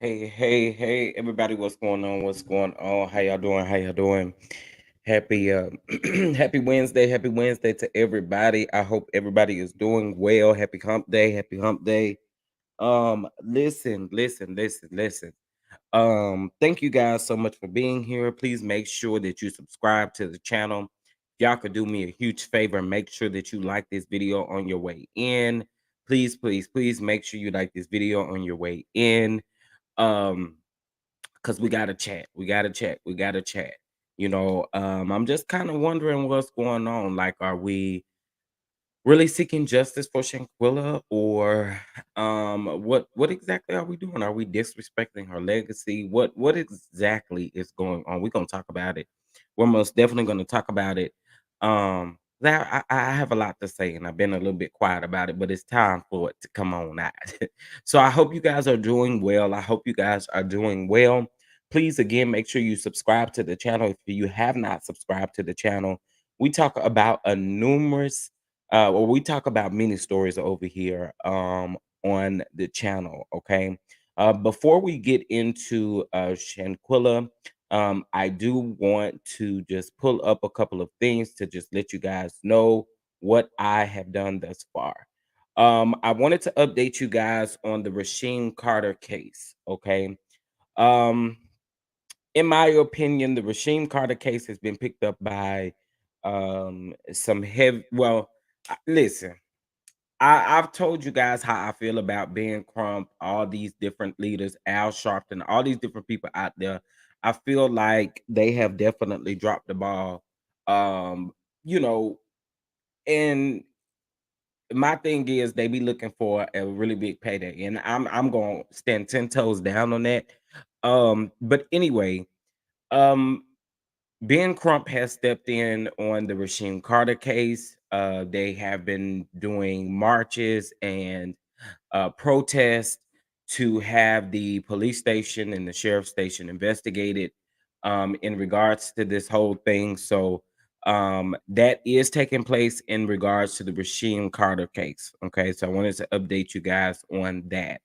Hey, everybody, what's going on? What's going on? How y'all doing? How y'all doing? Happy happy Wednesday to everybody. I hope everybody is doing well. Happy hump day. Listen. Thank you guys so much for being here. Please make sure that you subscribe to the channel. Y'all could do me a huge favor. Make sure that you like this video on your way in. Please make sure you like this video on your way in. Because we gotta chat. I'm just kind of wondering what's going on. Like, are we really seeking justice for Shanquella, or what exactly are we doing? Are we disrespecting her legacy? What exactly is going on? We're gonna talk about it. We're most definitely gonna talk about it. Now I have a lot to say, and I've been a little bit quiet about it, but it's time for it to come on out. So I hope you guys are doing well. I hope you guys are doing well. Please again make sure you subscribe to the channel if you have not subscribed to the channel. We talk about a numerous we talk about many stories over here on the channel. Okay. Before we get into Shanquella, I do want to just pull up a couple of things to just let you guys know what I have done thus far. I wanted to update you guys on the Rasheem Carter case. Okay. Um, in my opinion, the Rasheem Carter case has been picked up by some heavy. Well, listen, I've told you guys how I feel about Ben Crump, all these different leaders, Al Sharpton, all these different people out there. I feel like they have definitely dropped the ball. Um, you know, and my thing is they be looking for a really big payday, and I'm gonna stand 10 toes down on that. But anyway, um, Ben Crump has stepped in on the Rasheem Carter case. They have been doing marches and protests to have the police station and the sheriff's station investigated in regards to this whole thing. So that is taking place in regards to the Rasheem Carter case. Okay, so I wanted to update you guys on that.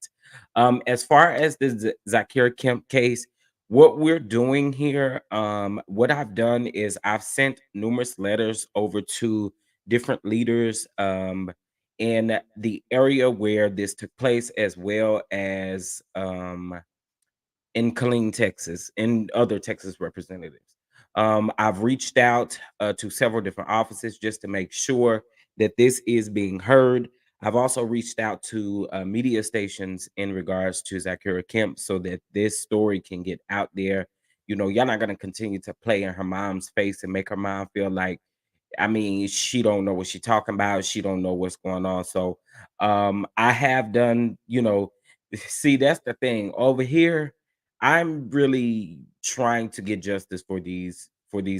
As far as the Zakira Kemp case, what we're doing here, what I've done is I've sent numerous letters over to different leaders in the area where this took place, as well as in Killeen, Texas, and other Texas representatives. I've reached out to several different offices just to make sure that this is being heard. I've also reached out to media stations in regards to Zakira Kemp so that this story can get out there. You know, y'all not gonna continue to play in her mom's face and make her mom feel like, I mean, she don't know what she talking about. She don't know what's going on. So I have done, you know, see, that's the thing. Over here, I'm really trying to get justice for these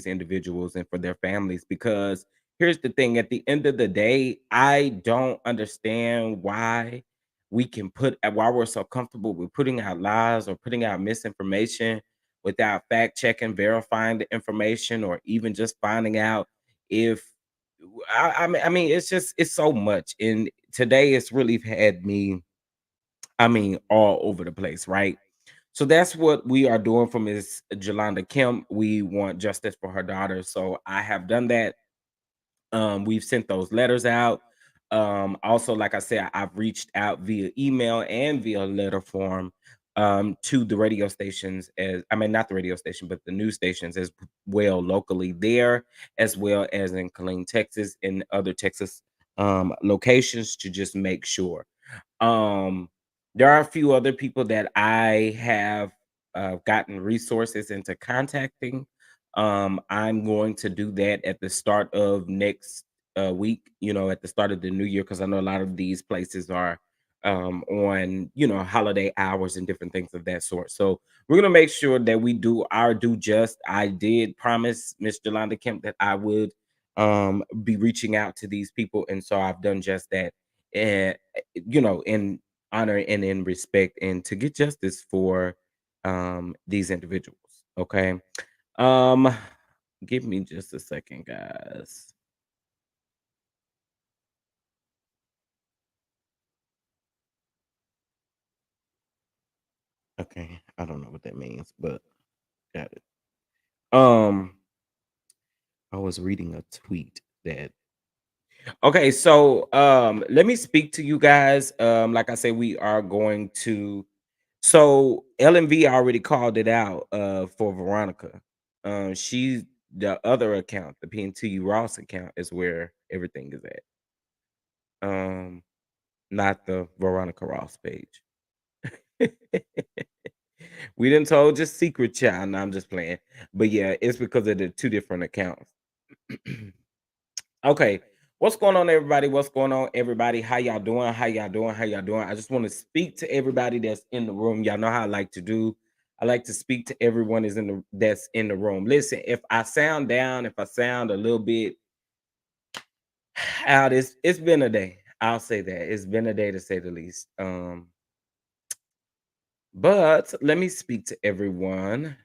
individuals and for their families, because here's the thing, at the end of the day, I don't understand why we're so comfortable with putting out lies or putting out misinformation without fact checking, verifying the information, or even just finding out if I mean, it's just it's so much. And today it's really had me, I mean, all over the place, right? So that's what we are doing for Miss Jolanda Kemp. We want justice for her daughter. So I have done that. We've sent those letters out. Also, like I said, I've reached out via email and via letter form to the radio stations, as I mean, not the radio station, but the news stations as well locally there, as well as in Killeen, Texas, and other Texas locations, to just make sure. Um, there are a few other people that I have gotten resources into contacting. I'm going to do that at the start of next week, you know, at the start of the new year, because I know a lot of these places are on, you know, holiday hours and different things of that sort. So we're going to make sure that we do our due just. I did promise Miss Jolanda Kemp that I would be reaching out to these people. And so I've done just that. And you know, in honor and in respect, and to get justice for these individuals. Okay. Um give me just a second, guys. Okay, I don't know what that means, but got it. Um I was reading a tweet that, okay, so let me speak to you guys. Like I said, we are going to, so LMV already called it out for Veronica. She's the other account, the PNTU Ross account, is where everything is at. Um, not the Veronica Ross page. We didn't told just secret child. No, I'm just playing. But yeah, it's because of the two different accounts. Okay. What's going on, everybody? What's going on, everybody? How y'all doing? How y'all doing? How y'all doing? I just want to speak to everybody that's in the room. Y'all know how I like to do. I like to speak to everyone is in the that's in the room. Listen, if I sound down, if I sound a little bit out, it's been a day. I'll say that. It's been a day, to say the least. But let me speak to everyone.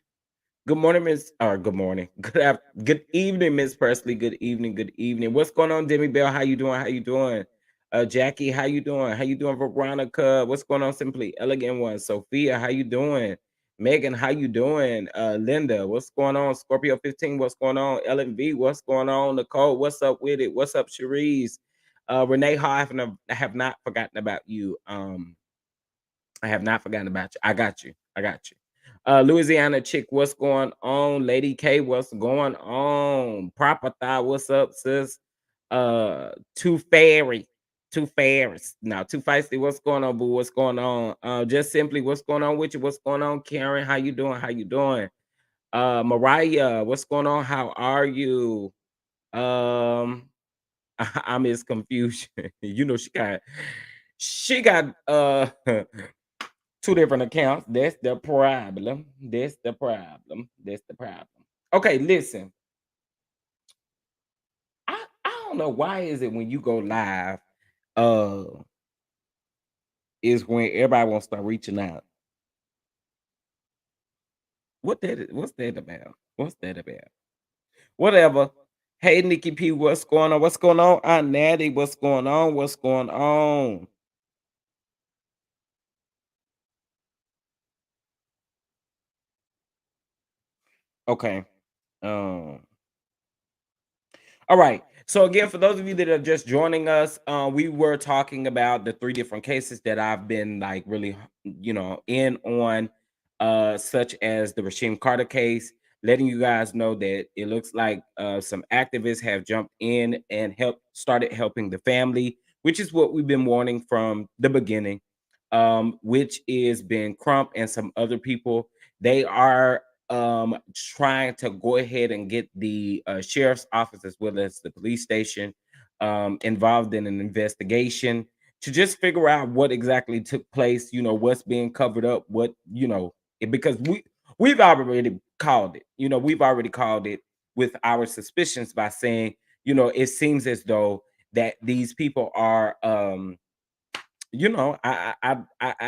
Good morning, Miss, or good morning. Good evening, Miss Presley. Good evening, good evening. What's going on, Demi Bell? How you doing? How you doing? Jackie, how you doing? How you doing, Veronica? What's going on, Simply Elegant One? Sophia, how you doing? Megan, how you doing? Linda, what's going on? Scorpio 15, what's going on? LNV, what's going on? Nicole, what's up with it? What's up, Cherise? Renee, I have not forgotten about you. I have not forgotten about you. I got you. I got you. Louisiana chick, what's going on? Lady K, what's going on? Proper thigh, what's up, sis? Too fairy, too fairies. Now, too feisty, what's going on, boo? What's going on? Just simply, what's going on with you? What's going on, Karen? How you doing? How you doing? Mariah, what's going on? How are you? Um, I'm his confusion. You know, she got 2 different accounts. That's the problem. That's the problem. That's the problem. Okay, listen. I don't know why is it when you go live, uh, is when everybody wants to start reaching out. What's that about? What's that about? Whatever. Hey, Nikki P, what's going on? What's going on? Aunt Natty, what's going on? What's going on? Okay. Um, all right. So again, for those of you that are just joining us, we were talking about the three different cases that I've been like really, in on, such as the Rasheem Carter case, letting you guys know that it looks like some activists have jumped in and started helping the family, which is what we've been warning from the beginning. Which is Ben Crump and some other people. They are trying to go ahead and get the sheriff's office as well as the police station involved in an investigation to just figure out what exactly took place, what's being covered up, because we've already called it. We've already called it with our suspicions by saying, it seems as though that these people are I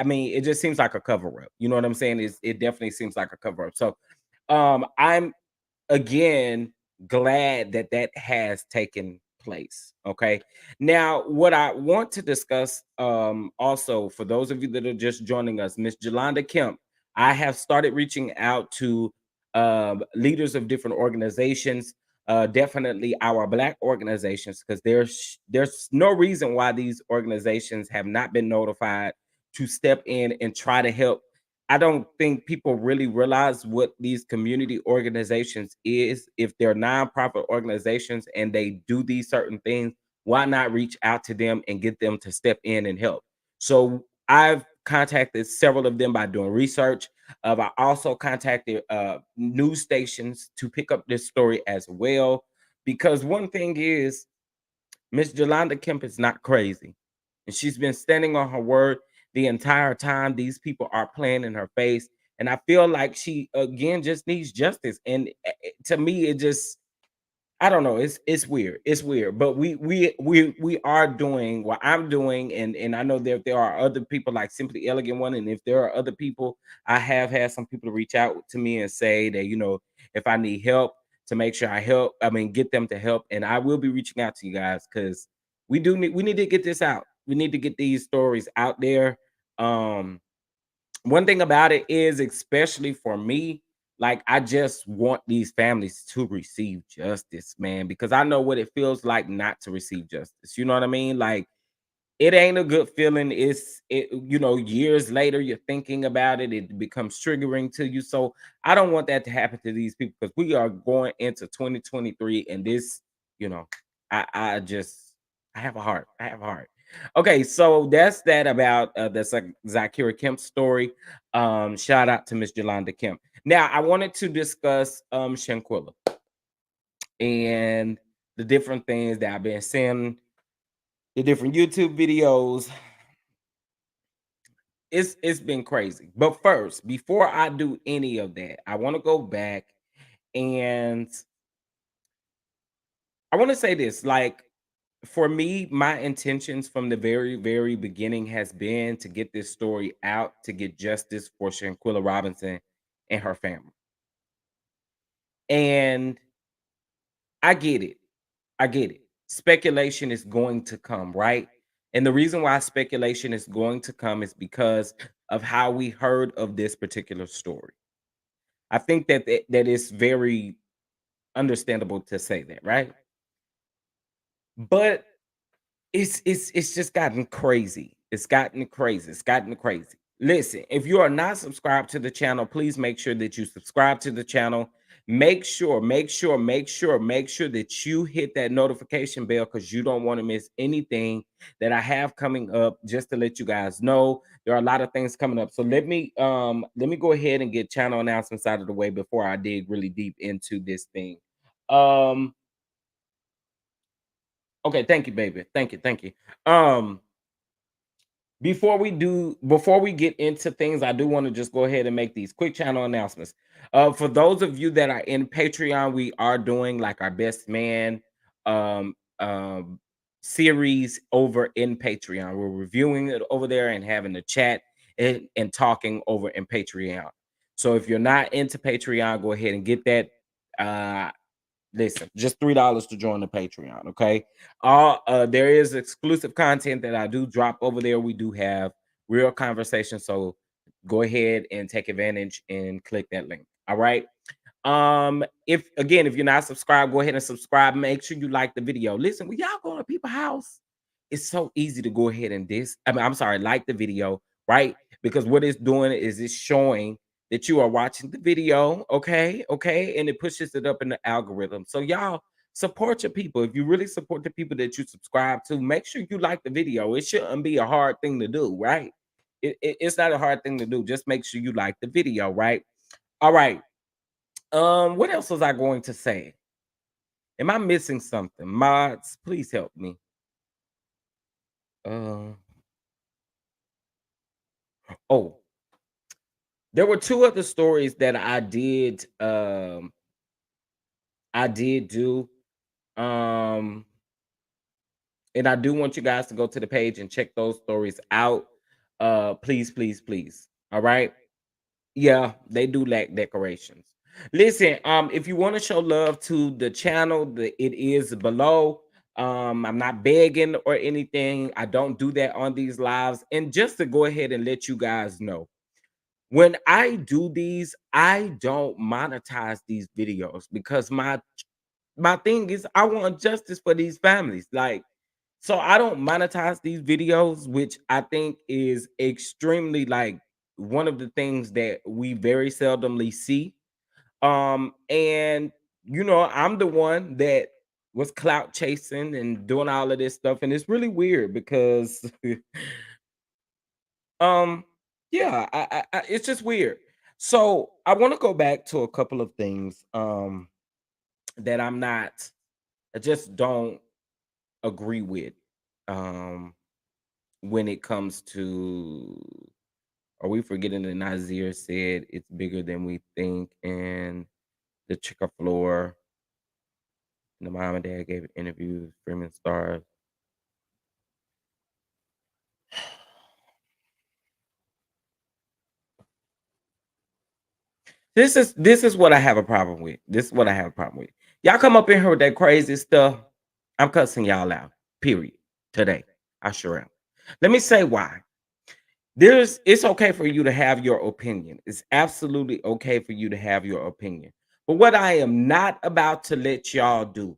mean, it just seems like a cover up. You know what I'm saying? It definitely seems like a cover up. So I'm again glad that that has taken place. Okay. Now, what I want to discuss also for those of you that are just joining us, Miss Jolanda Kemp, I have started reaching out to leaders of different organizations, definitely our black organizations, because there's no reason why these organizations have not been notified to step in and try to help. I don't think people really realize what these community organizations is. If they're nonprofit organizations and they do these certain things, why not reach out to them and get them to step in and help? So I've contacted several of them by doing research. I also contacted news stations to pick up this story as well. Because one thing is, Miss Jolanda Kemp is not crazy. And she's been standing on her word the entire time. These people are playing in her face. And I feel like she again just needs justice. And to me, it just I don't know. It's weird. It's weird. But we are doing what I'm doing, and I know there are other people like Simply Elegant One, and if there are other people, I have had some people to reach out to me and say that if I need help to make sure I help, I mean get them to help, and I will be reaching out to you guys because we need to get this out. We need to get these stories out there. Um, One thing about it is, especially for me, like I just want these families to receive justice, man, because I know what it feels like not to receive justice. You know what I mean? Like it ain't a good feeling. Years later, you're thinking about it, it becomes triggering to you. So I don't want that to happen to these people because we are going into 2023 and this, you know, I just I have a heart. I have a heart. Okay, so that's that about the Zakira Kemp story. Shout out to Miss Yolanda Kemp. Now I wanted to discuss Shanquella and the different things that I've been seeing, the different YouTube videos. It's been crazy. But first, before I do any of that, I want to go back and I want to say this, like for me, my intentions from the very, very beginning has been to get this story out, to get justice for Shanquilla Robinson and her family. And I get it. I get it. Speculation is going to come, right? And the reason why speculation is going to come is because of how we heard of this particular story. I think that is very understandable to say that, right? But it's just gotten crazy. It's gotten crazy. It's gotten crazy. Listen, if you are not subscribed to the channel, please make sure that you subscribe to the channel. Make sure that you hit that notification bell because you don't want to miss anything that I have coming up. Just to let you guys know, there are a lot of things coming up. So let me go ahead and get channel announcements out of the way before I dig really deep into this thing. Um, okay, thank you, baby. Thank you. Um, before we get into things, I do want to just go ahead and make these quick channel announcements. For those of you that are in Patreon, we are doing like our best man. Um, um, series over in Patreon. We're reviewing it over there and having a chat and talking over in Patreon. So if you're not into Patreon, go ahead and get that. Uh, Listen, just $3 to join the Patreon. Okay. There is exclusive content that I do drop over there. We do have real conversations. So go ahead and take advantage and click that link. All right. If you're not subscribed, go ahead and subscribe. Make sure you like the video. Listen, when y'all go to people's house, it's so easy to go ahead and I'm sorry, like the video, right? Because what it's doing is it's showing that you are watching the video, okay, and it pushes it up in the algorithm. So y'all support your people. If you really support the people that you subscribe to, make sure you like the video. It shouldn't be a hard thing to do, right? It's not a hard thing to do. Just make sure you like the video, right? All right. What else was I going to say? Am I missing something? Mods, please help me. Uh, oh, there were two other stories that I did do. Um, and I do want you guys to go to the page and check those stories out. Please, please, please. All right. Yeah, they do lack decorations. Listen, if you want to show love to the channel, it is below. I'm not begging or anything. I don't do that on these lives. And just to go ahead and let you guys know, when I do these, I don't monetize these videos because my thing is I want justice for these families. Like, so I don't monetize these videos, which I think is extremely like one of the things that we very seldomly see. And I'm the one that was clout chasing and doing all of this stuff, and it's really weird because um yeah, it's just weird. So I want to go back to a couple of things that I just don't agree with. Um when it comes to, are we forgetting that Nazir said it's bigger than we think, and the chicken floor, and the mom and dad gave an interview, streaming stars. This is what I have a problem with. This is what I have a problem with. Y'all come up in here with that crazy stuff. I'm cussing y'all out. Period. Today. I sure am. Let me say why. It's okay for you to have your opinion. It's absolutely okay for you to have your opinion. But what I am not about to let y'all do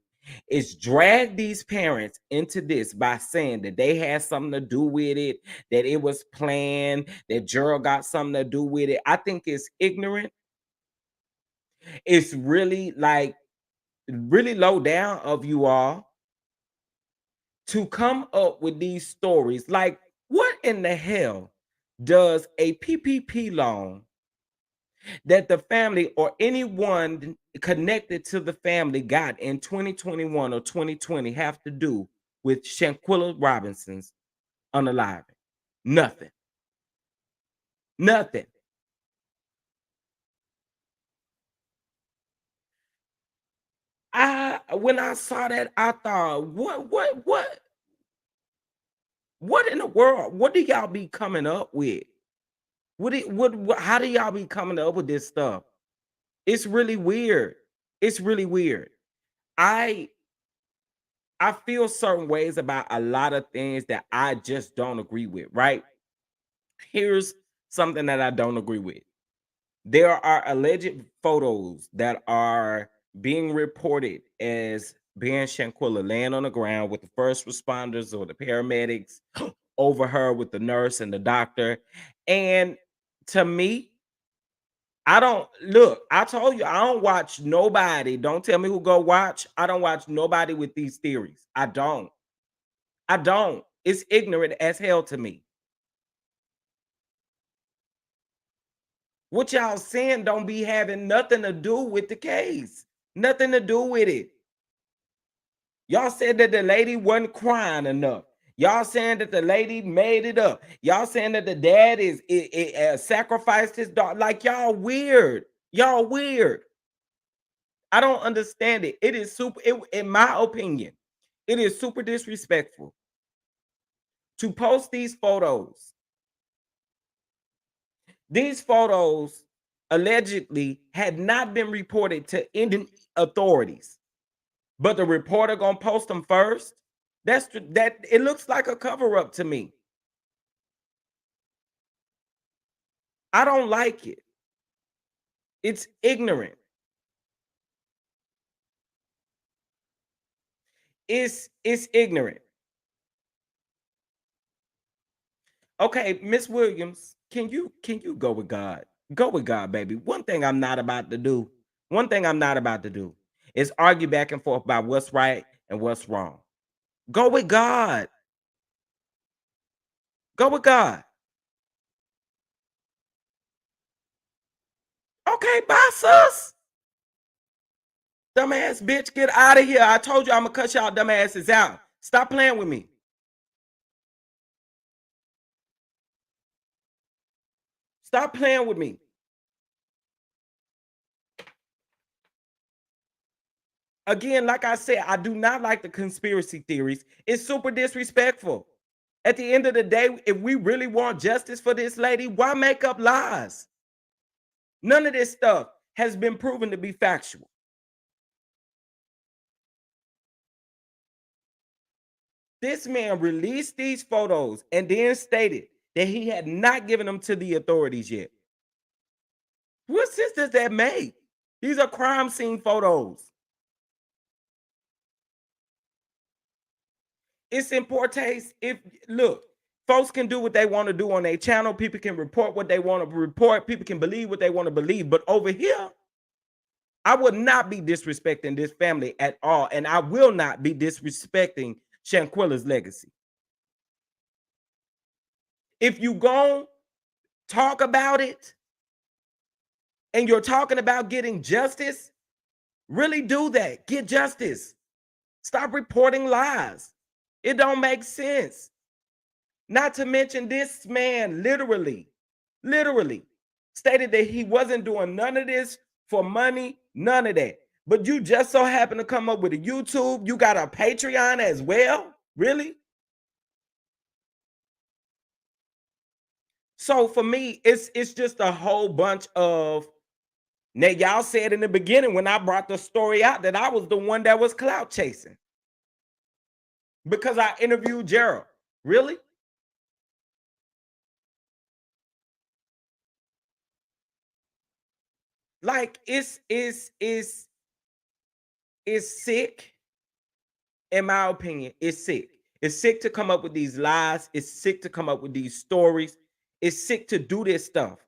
is drag these parents into this by saying that they had something to do with it, that it was planned, that Gerald got something to do with it. I think it's ignorant. It's really like really low down of you all to come up with these stories. Like, what in the hell does a PPP loan that the family or anyone connected to the family got in 2021 or 2020 have to do with Shanquella Robinson's unaliving? Nothing. Nothing. When I saw that, I thought, what in the world? What do y'all be coming up with? How do y'all be coming up with this stuff? It's really weird. It's really weird. I I feel certain ways about a lot of things that I just don't agree with, right? Here's something that I don't agree with. There are alleged photos that are being reported as being Shanquilla laying on the ground with the first responders or the paramedics over her with the nurse and the doctor. And to me, I don't look, I told you I don't watch nobody. Don't tell me who go watch. I don't watch nobody with these theories. I don't. I don't. It's ignorant as hell to me. What y'all saying don't be having nothing to do with the case. Nothing to do with it. Y'all said that the lady wasn't crying enough. Y'all saying that the lady made it up. Y'all saying that the dad sacrificed his daughter. Like, y'all weird. Y'all weird. I don't understand it. It is super. In my opinion, It is super disrespectful to post these photos. These photos allegedly had not been reported to Indian authorities, but the reporter gonna post them first. That it looks like a cover up to me. I don't like it. It's ignorant. It's ignorant. Okay, Miss Williams, can you go with God? Go with God, baby. One thing I'm not about to do. One thing I'm not about to do is argue back and forth about what's right and what's wrong. Go with God. Go with God. Okay, bye, sus. Dumbass bitch, get out of here. I told you I'm gonna cut y'all dumbasses out. Stop playing with me. Stop playing with me. Again, like I said, I do not like the conspiracy theories. It's super disrespectful. At the end of the day, if we really want justice for this lady, why make up lies? None of this stuff has been proven to be factual. This man released these photos and then stated that he had not given them to the authorities yet. What sense does that make? These are crime scene photos. It's in poor taste. If look, folks can do what they want to do on their channel. People can report what they want to report. People can believe what they want to believe. But over here, I would not be disrespecting this family at all, and I will not be disrespecting Shanquella's legacy. If you go talk about it and you're talking about getting justice, really do that. Get justice. Stop reporting lies. It don't make sense. Not to mention this man literally stated that he wasn't doing none of this for money, none of that. But you just so happen to come up with a YouTube. You got a Patreon as well? Really? So for me, it's just a whole bunch of now y'all said in the beginning when I brought the story out that I was the one that was clout chasing because I interviewed Gerald. Really? Like it's sick, in my opinion. It's sick. It's sick to come up with these lies. It's sick to come up with these stories. It's sick to do this stuff.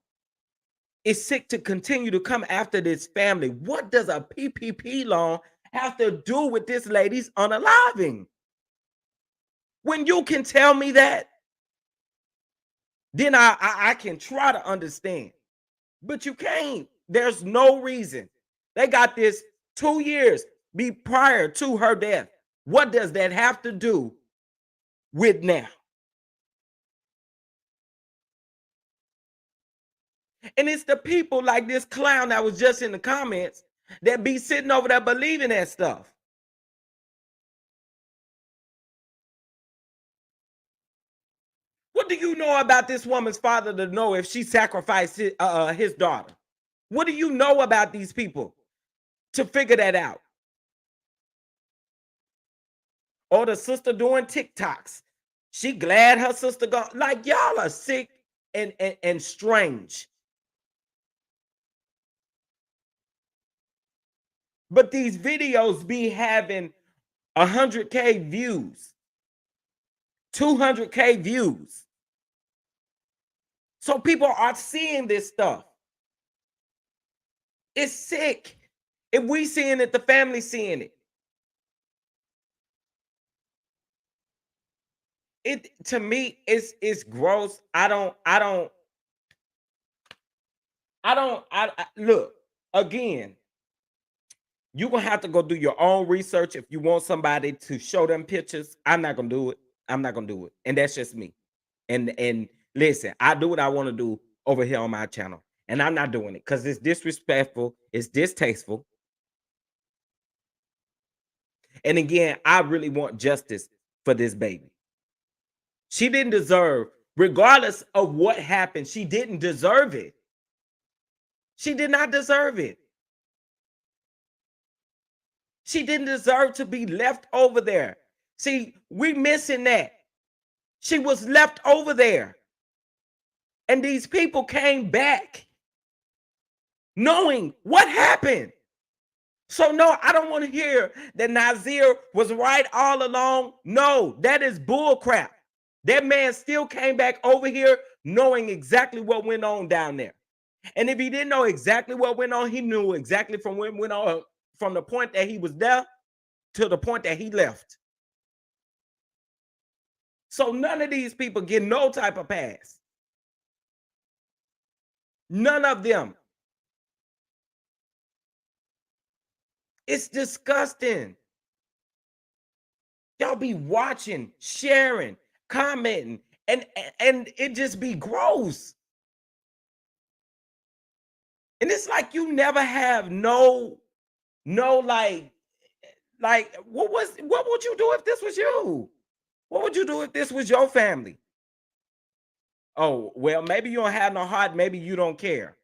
It's sick to continue to come after this family. What does a PPP loan have to do with this lady's unaliving? When you can tell me that, then I can try to understand. But you can't. There's no reason. They got this 2 years be prior to her death. What does that have to do with now? And it's the people like this clown that was just in the comments that be sitting over there believing that stuff. What do you know about this woman's father to know if she sacrificed his daughter? What do you know about these people to figure that out? Or the sister doing TikToks. She glad her sister gone. Like y'all are sick and strange. But these videos be having 100K views, 200K views. So people are seeing this stuff. It's sick. If we seeing it, the family seeing it. It to me, it's gross. I look again. You're gonna have to go do your own research if you want somebody to show them pictures. I'm not gonna do it. I'm not gonna do it. And that's just me. And listen, I do what I want to do over here on my channel. And I'm not doing it because it's disrespectful, it's distasteful. And again, I really want justice for this baby. She didn't deserve, regardless of what happened, she didn't deserve it. She did not deserve it. She didn't deserve to be left over there. See, we missing that. She was left over there. And these people came back knowing what happened. So no, I don't want to hear that Nazir was right all along. No, that is bull crap. That man still came back over here knowing exactly what went on down there. And if he didn't know exactly what went on, he knew exactly from when went on, from the point that he was there to the point that he left. So none of these people get no type of pass. None of them. It's disgusting. Y'all be watching, sharing, commenting, and it just be gross. And it's like you never have no like what would you do if this was you? What would you do if this was your family? Oh, well, maybe you don't have no heart, maybe you don't care.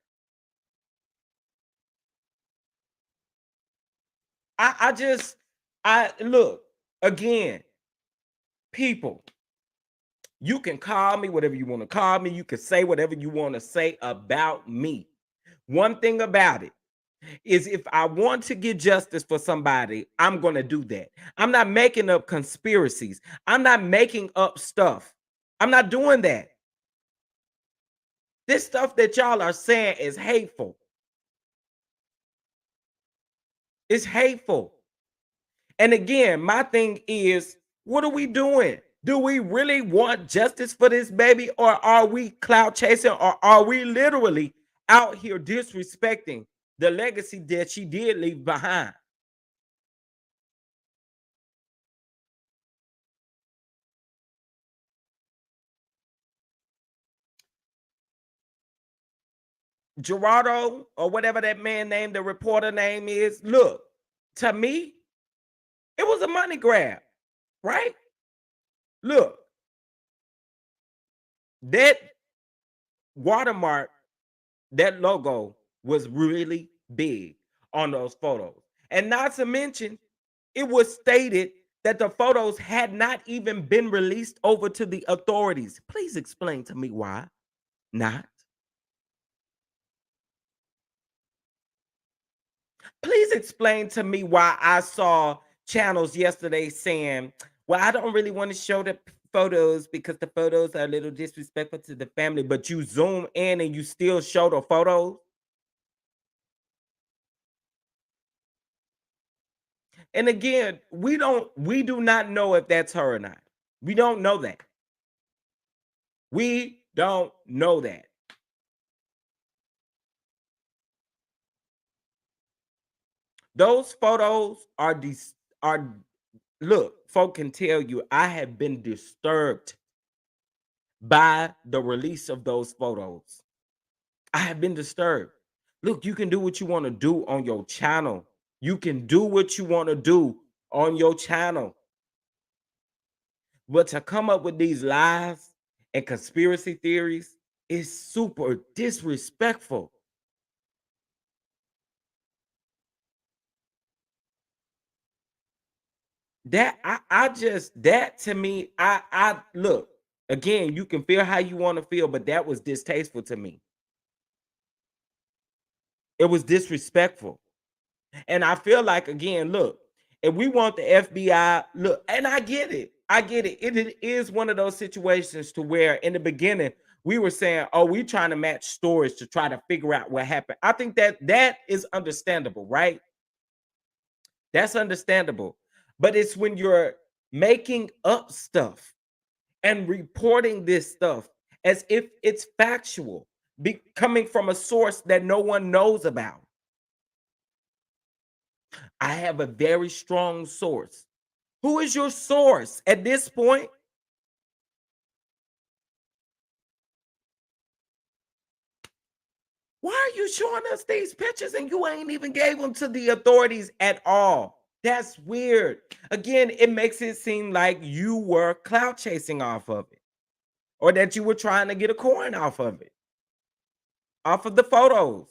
I just I look again, people, you can call me whatever you want to call me, you can say whatever you want to say about me. One thing about it is if I want to get justice for somebody, I'm going to do that. I'm not making up conspiracies. I'm not making up stuff. I'm not doing that. This stuff that y'all are saying is hateful. It's hateful. And again, my thing is, what are we doing? Do we really want justice for this baby, or are we clout chasing, or are we literally out here disrespecting the legacy that she did leave behind? Gerardo, or whatever that man name, the reporter name is, look, to me, it was a money grab, right? Look, that watermark, that logo was really big on those photos. And not to mention, it was stated that the photos had not even been released over to the authorities. Please explain to me why not. Please explain to me why I saw channels yesterday saying, well, I don't really want to show the photos because the photos are a little disrespectful to the family, but you zoom in and you still show the photos. And again, we do not know if that's her or not. We don't know that. We don't know that. Those photos are these are look, folk can tell you I have been disturbed by the release of those photos. I have been disturbed. Look, you can do what you want to do on your channel. You can do what you want to do on your channel. But to come up with these lies and conspiracy theories is super disrespectful. That I just that to me, I look again, you can feel how you want to feel, but that was distasteful to me. It was disrespectful. And I feel like again, look, if we want the FBI, look, and I get it. I get it. It is one of those situations to where in the beginning we were saying, "Oh, we trying to match stories to try to figure out what happened." I think that that is understandable, right? That's understandable. But it's when you're making up stuff and reporting this stuff as if it's factual, coming from a source that no one knows about. I have a very strong source. Who is your source at this point? Why are you showing us these pictures and you ain't even gave them to the authorities at all? That's weird. Again, it makes it seem like you were clout chasing off of it, or that you were trying to get a coin off of it, off of the photos.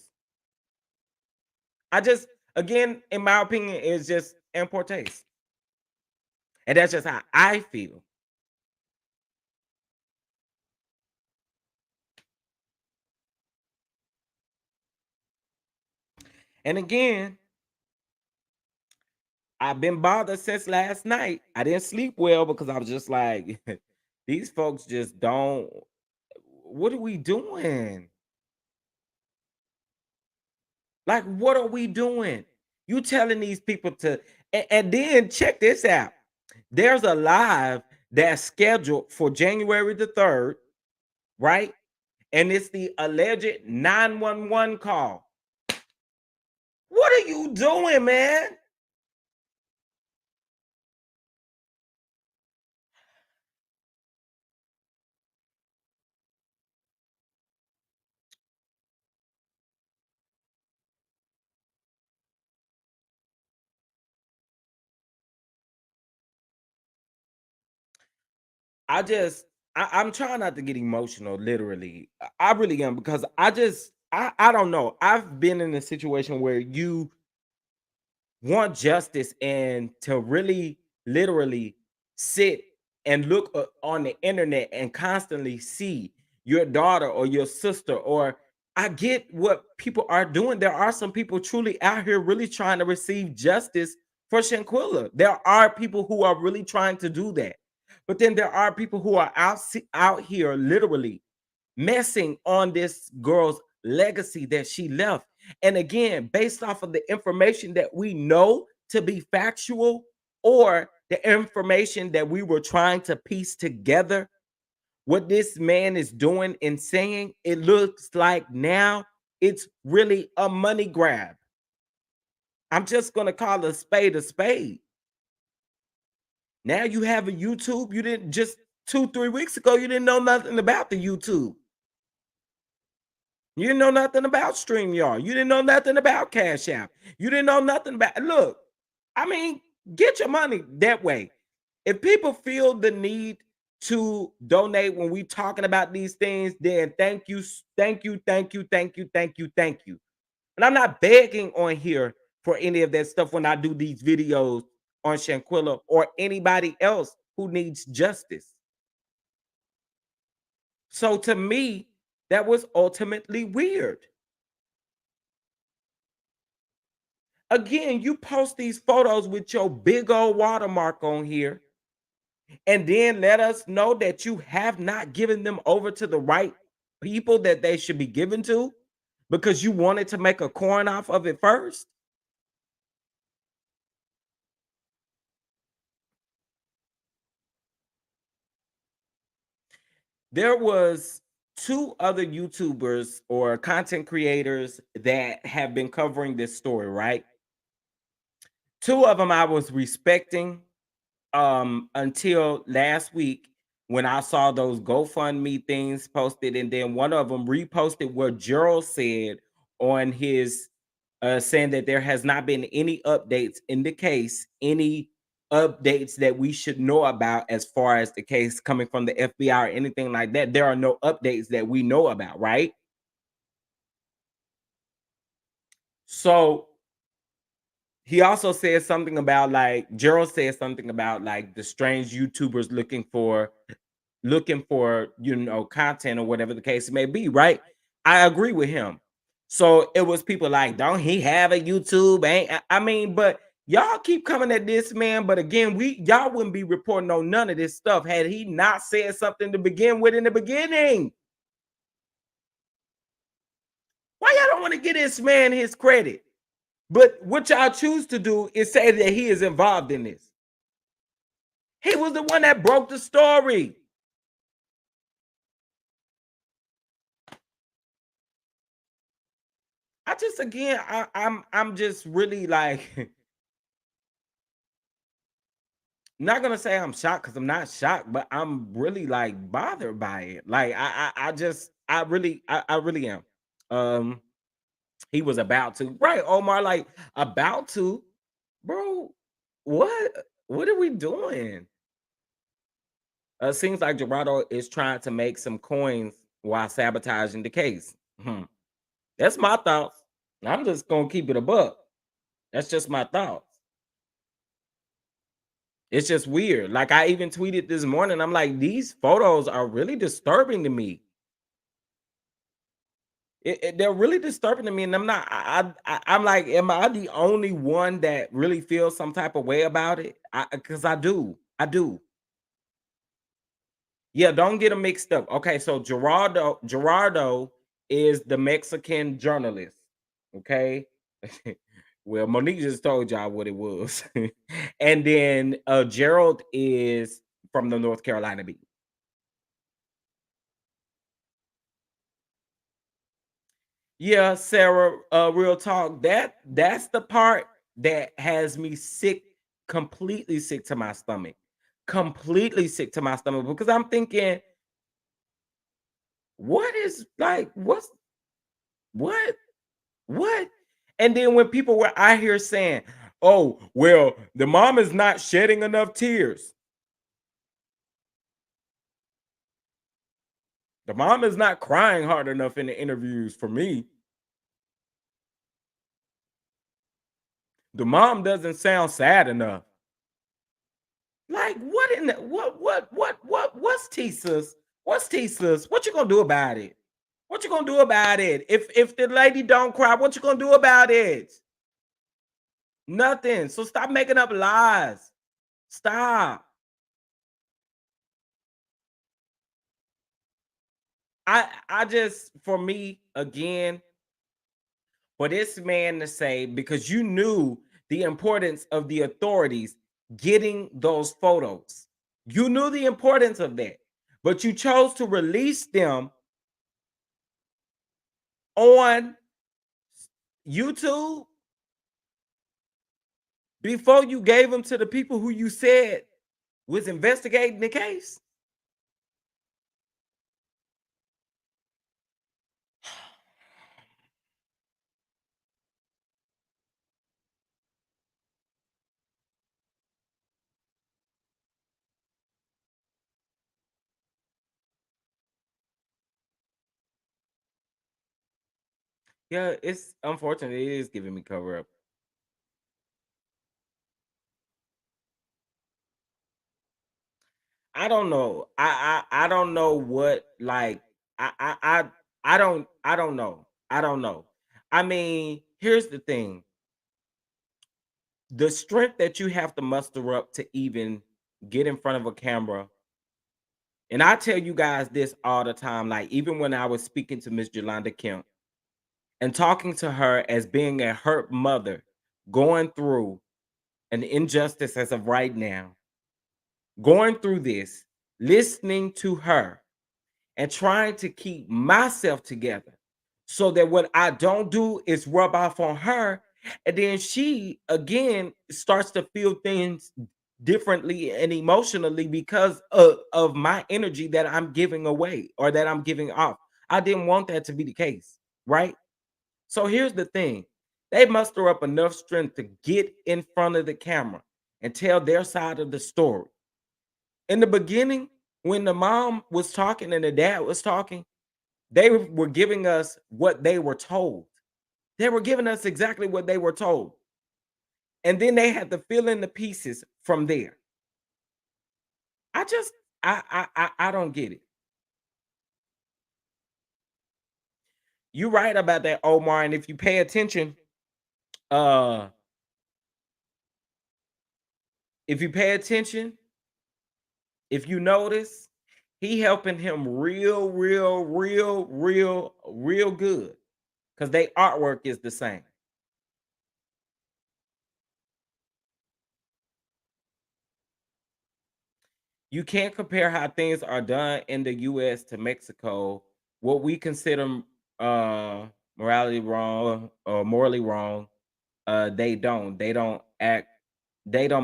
I just, again, in my opinion, it's just in poor taste. And that's just how I feel. And again, I've been bothered since last night. I didn't sleep well because I was just like, these folks just don't. What are we doing? Like, what are we doing? You telling these people to, and then check this out. There's a live that's scheduled for January the 3rd, right? And it's the alleged 911 call. What are you doing, man? I just I'm trying not to get emotional, literally. I really am because I don't know. I've been in a situation where you want justice and to really literally sit and look on the internet and constantly see your daughter or your sister, or I get what people are doing. There are some people truly out here really trying to receive justice for Shanquella. There are people who are really trying to do that. But then there are people who are out here literally messing on this girl's legacy that she left. And again, based off of the information that we know to be factual, or the information that we were trying to piece together, what this man is doing and saying, it looks like now it's really a money grab. I'm just going to call a spade a spade. Now you have a YouTube. You didn't just 2, 3 weeks ago, you didn't know nothing about the YouTube. You didn't know nothing about StreamYard. You didn't know nothing about Cash App. You didn't know nothing about, look, I mean, get your money that way. If people feel the need to donate when we talking about these things, then thank you, thank you, thank you, thank you, thank you, thank you. And I'm not begging on here for any of that stuff when I do these videos on Shanquella or anybody else who needs justice. So to me, that was ultimately weird. Again, you post these photos with your big old watermark on here, and then let us know that you have not given them over to the right people that they should be given to because you wanted to make a coin off of it first. There was two other YouTubers or content creators that have been covering this story, right? Two of them I was respecting until last week when I saw those GoFundMe things posted, and then one of them reposted what Gerald said on his saying that there has not been any updates in the case, any updates that we should know about as far as the case coming from the FBI or anything like that. There are no updates that we know about, right? So he also said something about, like, Gerald said something about like the strange YouTubers looking for content or whatever the case may be, right? I agree with him. So it was people like, don't he have a YouTube? Ain't I mean, but y'all keep coming at this man. But again, y'all wouldn't be reporting on none of this stuff had he not said something to begin with in the beginning. Why y'all don't want to give this man his credit? But what y'all choose to do is say that he is involved in this. He was the one that broke the story. I just, again, I'm just really like, not gonna say I'm shocked because I'm not shocked, but I'm really like bothered by it. Like I just I really am. Um he was about to, right, Omar, like about to, bro. What? What are we doing? Seems like Gerardo is trying to make some coins while sabotaging the case. Hmm. That's my thoughts. I'm just gonna keep it a buck. That's just my thoughts. It's just weird. Like I even tweeted this morning. I'm like, these photos are really disturbing to me. They're really disturbing to me, and I'm not. I'm like, am I the only one that really feels some type of way about it? Because I do. I do. Yeah, don't get them mixed up. Okay, so Gerardo is the Mexican journalist. Okay. Well, Monique just told y'all what it was. And then Gerald is from the North Carolina beat. Yeah, Sarah, real talk. That's the part that has me sick, completely sick to my stomach. Completely sick to my stomach because I'm thinking, what is like, what? What? And then when people were out here saying, "Oh, well, the mom is not shedding enough tears. The mom is not crying hard enough in the interviews for me. The mom doesn't sound sad enough." Like, what in the what's Tisa's? What's Tisa's? What you gonna do about it? What you gonna do about it? If the lady don't cry, what you gonna do about it? Nothing. So stop making up lies. Stop. I just for me again, for this man to say, because you knew the importance of the authorities getting those photos. You knew the importance of that, but you chose to release them on YouTube before you gave them to the people who you said was investigating the case. Yeah, it's unfortunate. It is giving me cover up. I don't know. I don't know what like I I I I don't know. I don't know. I mean, here's the thing. The strength that you have to muster up to even get in front of a camera. And I tell you guys this all the time. Like, even when I was speaking to Miss Yolanda Kemp and talking to her as being a hurt mother going through an injustice as of right now, going through this, listening to her and trying to keep myself together so that what I don't do is rub off on her. And then she again starts to feel things differently and emotionally because of my energy that I'm giving away or that I'm giving off. I didn't want that to be the case, right? So here's the thing, they muster up enough strength to get in front of the camera and tell their side of the story. In the beginning, when the mom was talking and the dad was talking, they were giving us what they were told. They were giving us exactly what they were told. And then they had to fill in the pieces from there. I just I don't get it. You're right about that, Omar. And if you pay attention, uh if you pay attention, if you notice, he helping him real good. Because they artwork is the same. You can't compare how things are done in the US to Mexico. What we consider uh morality wrong or morally wrong, they don't. They don't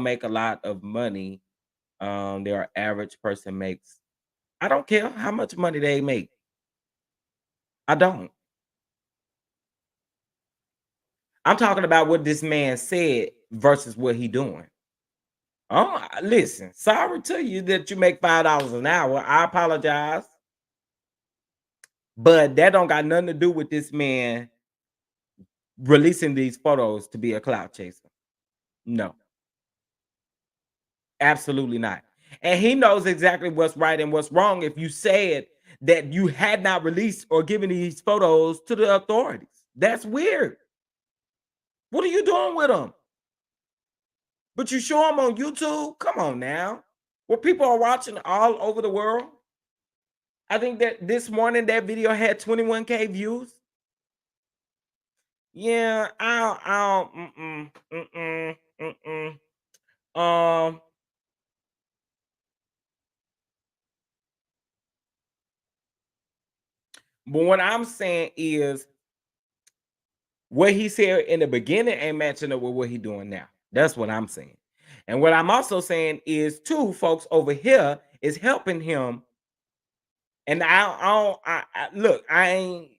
make a lot of money. Their average person makes, I don't care how much money they make. I don't. I'm talking about what this man said versus what he doing. Oh, listen, sorry to you that you make $5 an hour. I apologize, but that don't got nothing to do with this man releasing these photos to be a clout chaser. No, absolutely not. And he knows exactly what's right and what's wrong if you said that you had not released or given these photos to the authorities. That's weird. What are you doing with them? But you show them on YouTube? Come on now. Where people are watching all over the world. I think that this morning that video had 21K views. Yeah, Um, but what I'm saying is what he said in the beginning ain't matching up with what he doing now. That's what I'm saying. And what I'm also saying is two folks over here is helping him. And look, I ain't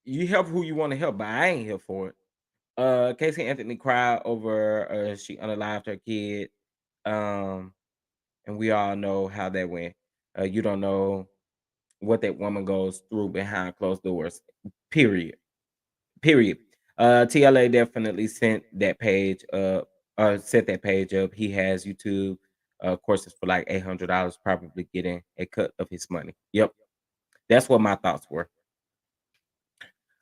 you help who you want to help, but I ain't here for it. Casey Anthony cried over she unalived her kid. Um, and we all know how that went. You don't know what that woman goes through behind closed doors. Period. Period. TLA definitely sent that page up, set that page up. He has YouTube courses for like $800, probably getting a cut of his money. Yep, that's what my thoughts were.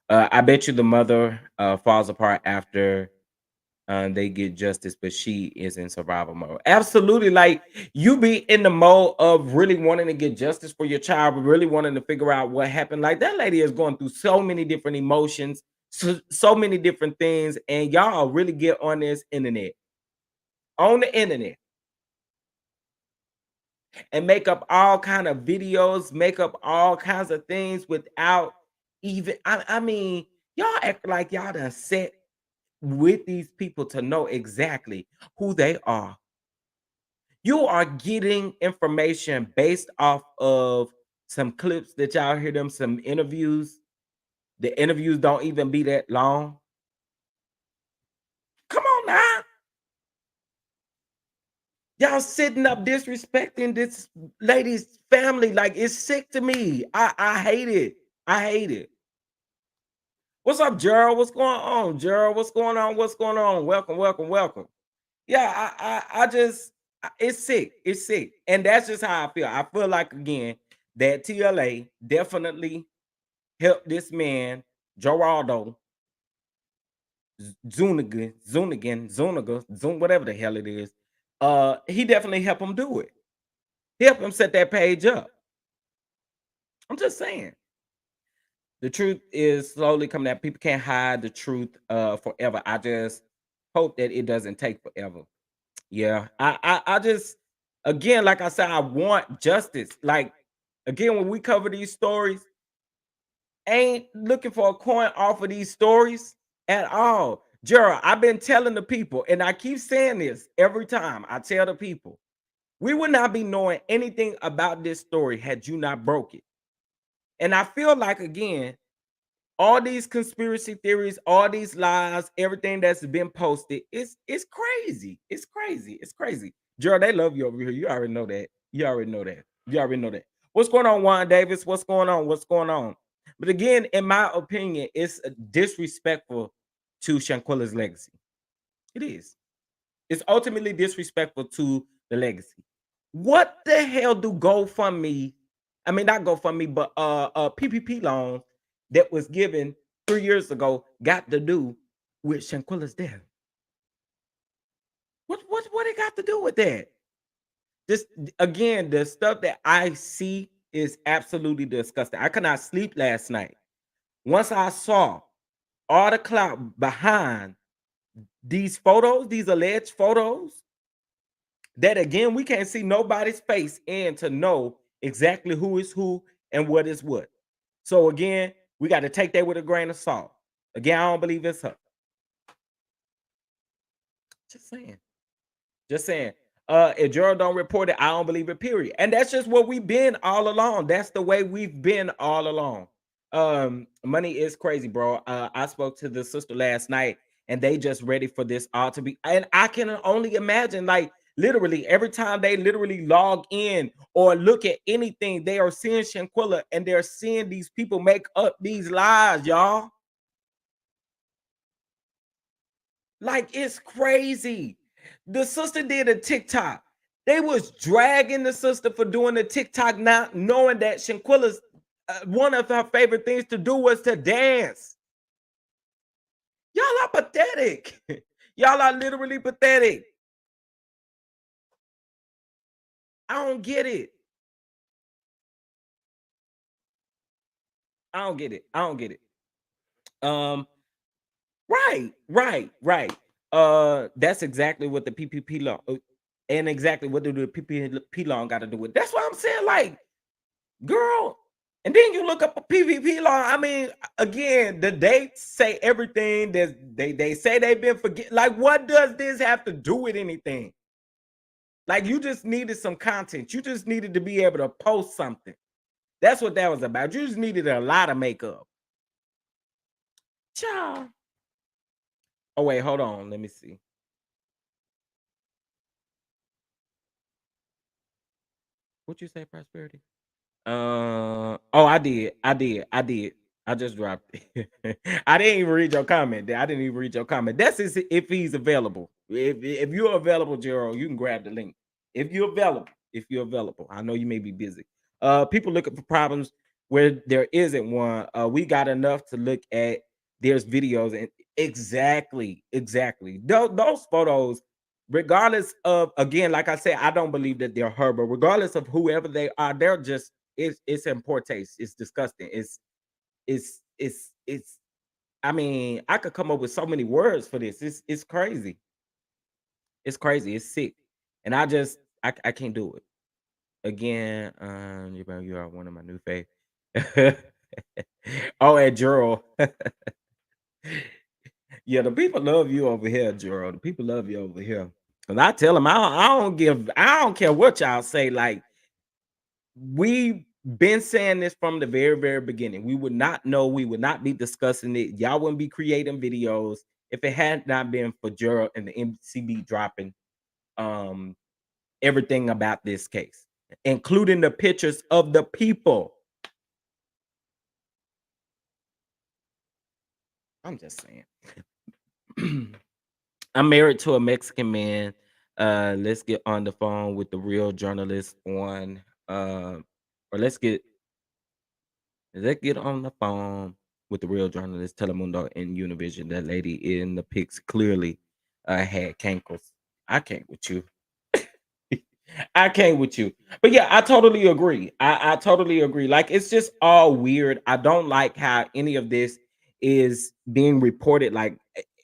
I bet you the mother falls apart after they get justice, but she is in survival mode. Absolutely, like you be in the mode of really wanting to get justice for your child, but really wanting to figure out what happened. Like that lady is going through so many different emotions, so many different things, and y'all really get on the internet, and make up all kind of videos, make up all kinds of things without even. I mean, y'all act like y'all done set with these people to know exactly who they are. You are getting information based off of some clips that y'all hear them, some interviews. The interviews don't even be that long. Come on now. Y'all sitting up disrespecting this lady's family. Like it's sick to me. I hate it. I hate it. What's up, Gerald? What's going on, Gerald? What's going on? What's going on? Welcome, welcome, welcome. Yeah, I just it's sick. It's sick. And that's just how I feel. I feel like again that TLA definitely helped this man, Geraldo Zuniga, whatever the hell it is. He definitely helped him do it. Help him set that page up. I'm just saying. The truth is slowly coming out. People can't hide the truth forever. I just hope that it doesn't take forever. Yeah, I just again, like I said, I want justice. Like again, when we cover these stories, ain't looking for a coin off of these stories at all. Gerald, I've been telling the people, and I keep saying this every time I tell the people, we would not be knowing anything about this story had you not broke it. And I feel like again, all these conspiracy theories, all these lies, everything that's been posted, it's crazy. It's crazy. It's crazy. Gerald, they love you over here. You already know that. You already know that. You already know that. What's going on, Juan Davis? What's going on? What's going on? But again, in my opinion, it's disrespectful to Shanquella's legacy. It is. It's ultimately disrespectful to the legacy. What the hell do GoFundMe, I mean not GoFundMe, but PPP loan that was given 3 years ago got to do with Shanquella's death? What it got to do with that? Just again, the stuff that I see is absolutely disgusting. I could not sleep last night. Once I saw all the clout behind these photos, these alleged photos, that again, we can't see nobody's face in to know exactly who is who and what is what. So again, we got to take that with a grain of salt. Again, I don't believe it's her. Just saying. Just saying. If Gerald don't report it, I don't believe it, period. And that's just what we've been all along. That's the way we've been all along. Money is crazy, bro. I spoke to the sister last night and they just ready for this all to be. And I can only imagine, like, Literally, every time they literally log in or look at anything, they are seeing Shanquella and they're seeing these people make up these lies, y'all. Like it's crazy. The sister did a TikTok. They was dragging the sister for doing the TikTok, not knowing that Shanquilla's one of her favorite things to do was to dance. Y'all are pathetic. Y'all are literally pathetic. I don't get it. I don't get it. I don't get it. Um, right. That's exactly what the PPP law and exactly what do the PPP law got to do with. That's what I'm saying. Like, girl, and then you look up a PPP law. I mean, again, the dates say everything. They say they've been forget. Like, what does this have to do with anything? Like, you just needed some content. You just needed to be able to post something. That's what that was about. You just needed a lot of makeup. Ciao. Oh wait, hold on. Let me see. What you say, prosperity? Oh, I did. I just dropped it. I didn't even read your comment. I didn't even read your comment. That's if he's available. If you're available, Gerald, you can grab the link. If you're available. I know you may be busy. People looking for problems where there isn't one. We got enough to look at. There's videos and exactly. Those photos, regardless of, again, like I said, I don't believe that they're her, but regardless of whoever they are, they're just it's in poor taste. It's disgusting. It's I mean, I could come up with so many words for this. It's crazy. It's crazy. It's sick. And I can't do it. Again, you are one of my new fave. Oh, and Gerald. Yeah, the people love you over here, Gerald. The people love you over here. And I tell them, I don't care what y'all say. Like, we been saying this from the very beginning. We would not know, we would not be discussing it. Y'all wouldn't be creating videos if it had not been for Gerald and the MCB dropping um everything about this case, including the pictures of the people. I'm just saying. I'm married to a Mexican man. Let's get on the phone with the real journalist on or let's get on the phone with the real journalist, Telemundo and Univision. That lady in the pics clearly had cankles. I can't with you. I can't with you. But yeah, I totally agree. I totally agree. Like, it's just all weird. I don't like how any of this is being reported. Like,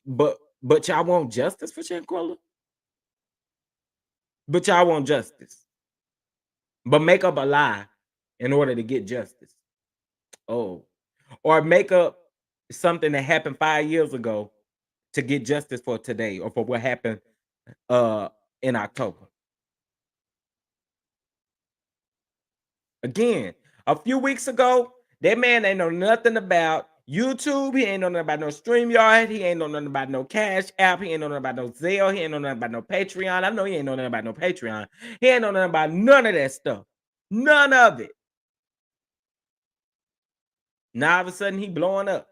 but y'all want justice for Shanquella? But y'all want justice. But make up a lie in order to get justice. Oh. Or make up something that happened 5 years ago to get justice for today or for what happened uh in October. Again, a few weeks ago, that man ain't know nothing about YouTube. He ain't know nothing about no StreamYard. He ain't know nothing about no Cash App. He ain't know nothing about no Zelle. He ain't know nothing about no Patreon. I know he ain't know nothing about no Patreon. He ain't know nothing about none of that stuff. None of it. Now all of a sudden he blowing up.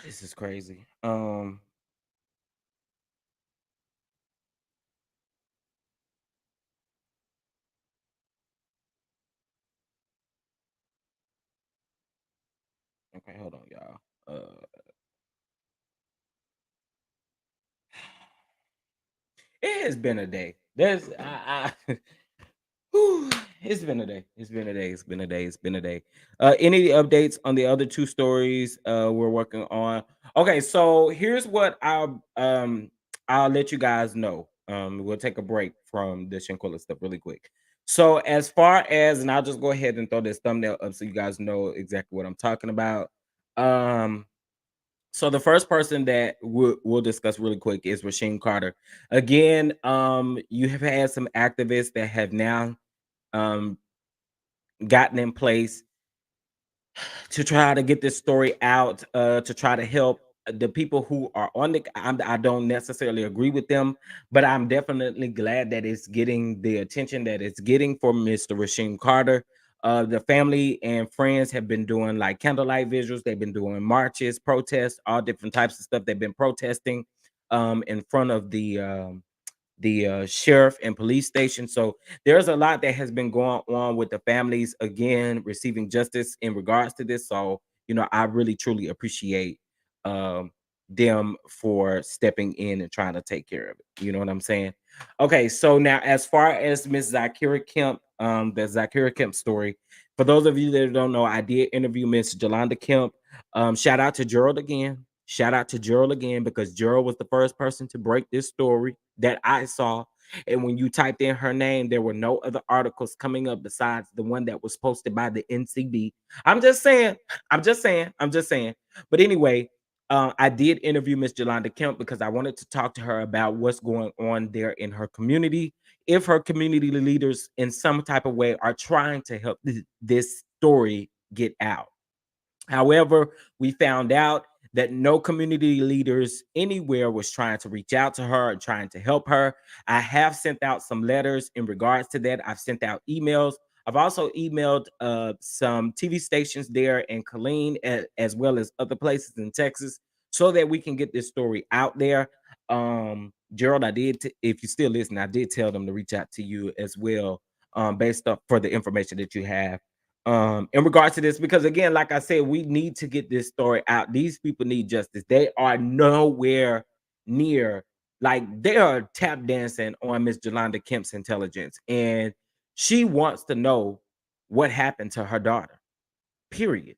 This is crazy. Okay, hold on, y'all. It has been a day. Whew, it's been a day. It's been a day. It's been a day. It's been a day. Any updates on the other two stories we're working on? Okay, so here's what I'll let you guys know. We'll take a break from the Shanquella stuff really quick. So as far as, and I'll just go ahead and throw this thumbnail up so you guys know exactly what I'm talking about. Um So the first person that we'll discuss really quick is Rasheem Carter. Again, you have had some activists that have now um, gotten in place to try to get this story out, to try to help the people who are on the. I don't necessarily agree with them, but I'm definitely glad that it's getting the attention that it's getting for Mr. Rasheem Carter. The family and friends have been doing like candlelight visuals. They've been doing marches, protests, all different types of stuff. They've been protesting in front of the sheriff and police station. So there's a lot that has been going on with the families again receiving justice in regards to this. So I really truly appreciate um, them for stepping in and trying to take care of it. You know what I'm saying? Okay, so now as far as Miss Zakira Kemp, the Zakira Kemp story. For those of you that don't know, I did interview Miss Jolanda Kemp. Shout out to Gerald again. Shout out to Gerald again because Gerald was the first person to break this story that I saw. And when you typed in her name, there were no other articles coming up besides the one that was posted by the NCB. I'm just saying. I'm just saying. I'm just saying. But anyway, I did interview Miss Jolanda Kemp because I wanted to talk to her about what's going on there in her community. If her community leaders, in some type of way, are trying to help this story get out. However, we found out that no community leaders anywhere was trying to reach out to her and trying to help her. I have sent out some letters in regards to that. I've sent out emails. I've also emailed some TV stations there in Killeen, as well as other places in Texas, so that we can get this story out there. Gerald, if you still listen, I did tell them to reach out to you as well, based up for the information that you have in regards to this, because again, like I said, we need to get this story out. These people need justice. They are nowhere near, like, they are tap dancing on Miss Jolanda Kemp's intelligence, and she wants to know what happened to her daughter, period.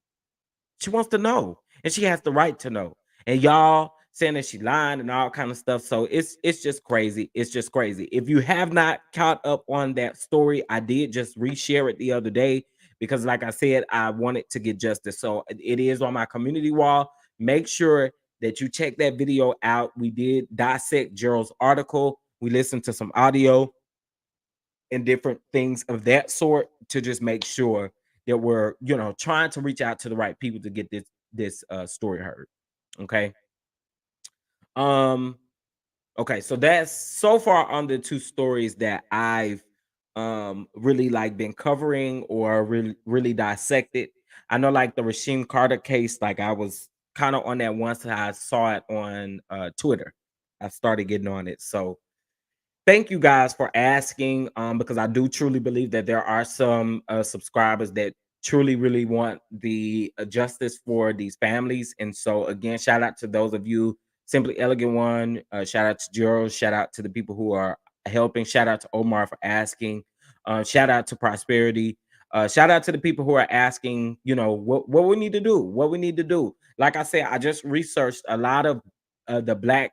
She wants to know, and she has the right to know. And y'all saying that she lying and all kind of stuff. So it's just crazy. It's just crazy. If you have not caught up on that story, I did just reshare it the other day because, like I said, I wanted to get justice. So it is on my community wall. Make sure that you check that video out. We did dissect Gerald's article. We listened to some audio and different things of that sort to just make sure that we're trying to reach out to the right people to get this story heard. Okay. um okay, so that's so far on the two stories that I've really like been covering or really dissected. I know, like, the Rasheem Carter case, like, I was kind of on that once I saw it on Twitter. I started getting on it. So thank you guys for asking, because I do truly believe that there are some subscribers that truly, really want the justice for these families. And so, again, shout out to those of you, Simply Elegant One. Shout out to Gerald. Shout out to the people who are helping. Shout out to Omar for asking. Shout out to Prosperity. Shout out to the people who are asking, what we need to do, what we need to do. Like I said, I just researched a lot of the Black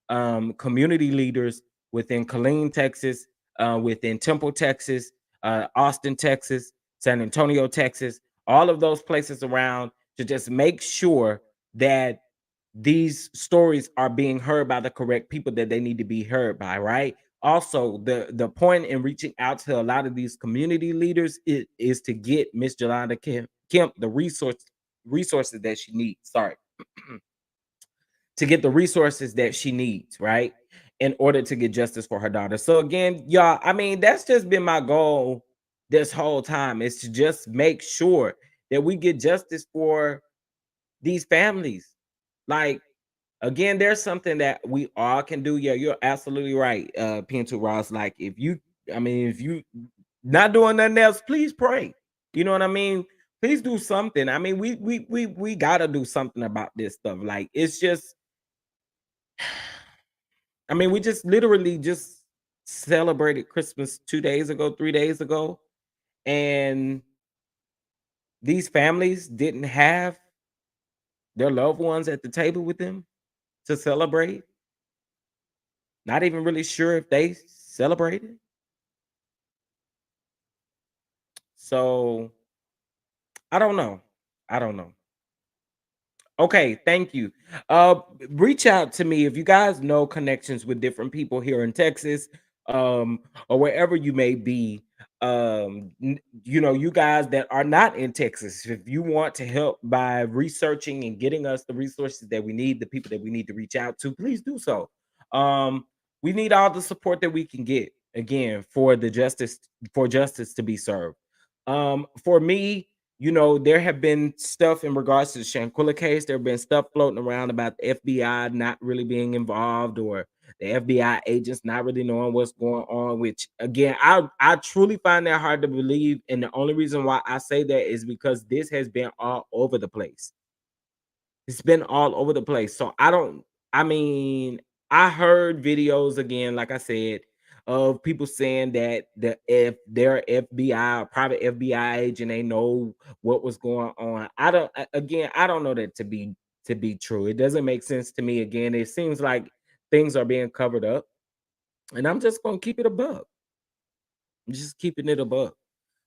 community leaders within Killeen, Texas, within Temple, Texas, Austin, Texas, San Antonio, Texas, all of those places around, to just make sure that these stories are being heard by the correct people that they need to be heard by, right? Also, the point in reaching out to a lot of these community leaders is to get Miss Jolanda Kemp the resources that she needs. Sorry, to get the resources that she needs, right? In order to get justice for her daughter. So again, y'all, I mean, that's just been my goal this whole time, is to just make sure that we get justice for these families. Like, again, there's something that we all can do. Yeah, you're absolutely right. Pinto Ross. Like, if you not doing nothing else, please pray. You know what I mean? Please do something. I mean, we gotta do something about this stuff. Like, it's just, I mean, we just literally just celebrated Christmas 2 days ago, 3 days ago, and these families didn't have their loved ones at the table with them to celebrate. Not even really sure if they celebrated. So, I don't know. I don't know. Okay, thank you. Reach out to me if you guys know connections with different people here in Texas, or wherever you may be. You guys that are not in Texas, if you want to help by researching and getting us the resources that we need, the people that we need to reach out to, please do so. Um, we need all the support that we can get again for justice to be served. For me, there have been stuff in regards to the Shanquella case. There have been stuff floating around about the FBI not really being involved, or the FBI agents not really knowing what's going on, which again, I truly find that hard to believe. And the only reason why I say that is because this has been all over the place. It's been all over the place. So I mean, I heard videos again, like I said, of people saying that if they're FBI or private FBI agent, they know what was going on. I don't know that to be true. It doesn't make sense to me. Again, it seems like things are being covered up, and I'm just gonna keep it above. I'm just keeping it above.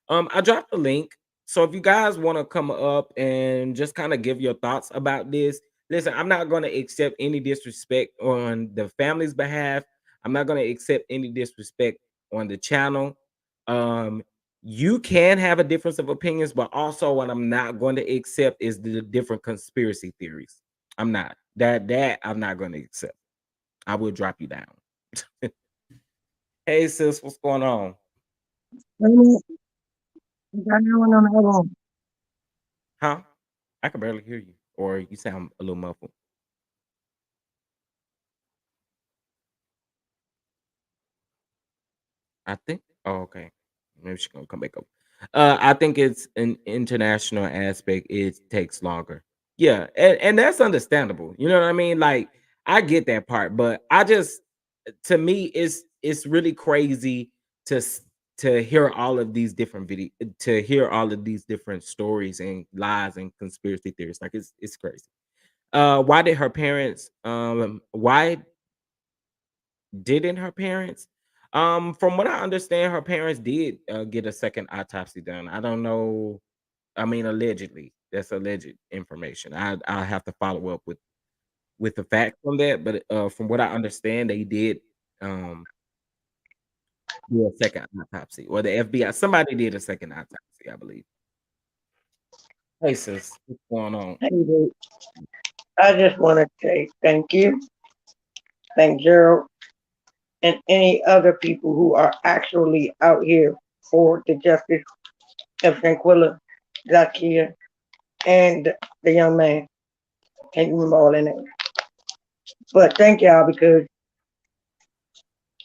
I dropped the link. So if you guys want to come up and just kind of give your thoughts about this, listen, I'm not going to accept any disrespect on the family's behalf. I'm not going to accept any disrespect on the channel. Um, you can have a difference of opinions, but also what I'm not going to accept is the different conspiracy theories. I'm not. That I'm not going to accept. I will drop you down. Hey sis, what's going on? Maybe you got no one on the other one. Huh? I can barely hear you, or you sound a little muffled. I think. Oh, okay. Maybe she's gonna come back up. I think it's an international aspect. It takes longer. Yeah, and that's understandable. You know what I mean? Like I get that part, but to me, it's really crazy to s- to hear all of these different to hear all of these different stories and lies and conspiracy theories. Like it's crazy. Why did her parents? Why didn't her parents? From what I understand, her parents did get a second autopsy done. I don't know. I mean, allegedly, that's alleged information. I have to follow up with the facts on that, but from what I understand, they did um do a second autopsy, or the FBI. Somebody did a second autopsy, I believe. Hey, sis, what's going on? Hey, dude, I just want to say thank you, thank Gerald, and any other people who are actually out here for the justice of Shanquella, Zakira, and the young man. Can't remember all in it. But thank y'all because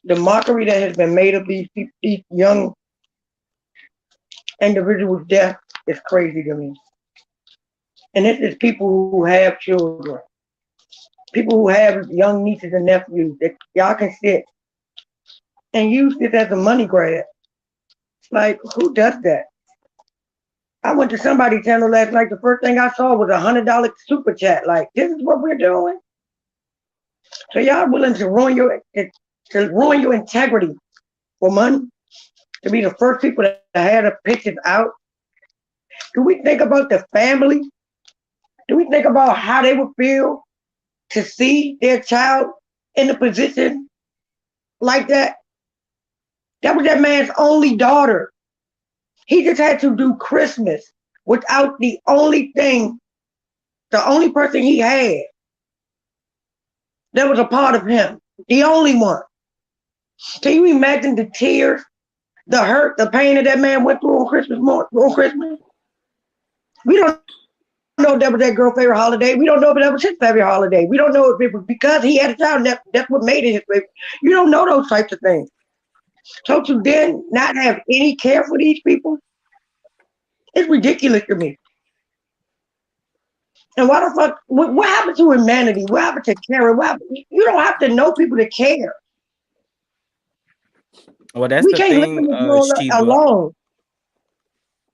the mockery that has been made of these young individuals' death is crazy to me. And this is people who have children, people who have young nieces and nephews that y'all can sit and use this as a money grab. Like, who does that? I went to somebody's channel last night. The first thing I saw was $100 super chat. Like, this is what we're doing. So y'all willing to ruin your integrity for money? To be the first people to have the pictures out? Do we think about the family? Do we think about how they would feel to see their child in a position like that? That was that man's only daughter. He just had to do Christmas without the only person he had that was a part of him, the only one. Can you imagine the tears, the hurt, the pain that man went through on Christmas morning, on Christmas? We don't know if that was that girl's favorite holiday. We don't know if that was his favorite holiday. We don't know if it was because he had a child and that's what made it his favorite. You don't know those types of things. So to then not have any care for these people, it's ridiculous to me. And why the fuck? What happened to humanity? What happened to caring? You don't have to know people to care. Well, that's We the can't live thing, in this world Sheba. alone.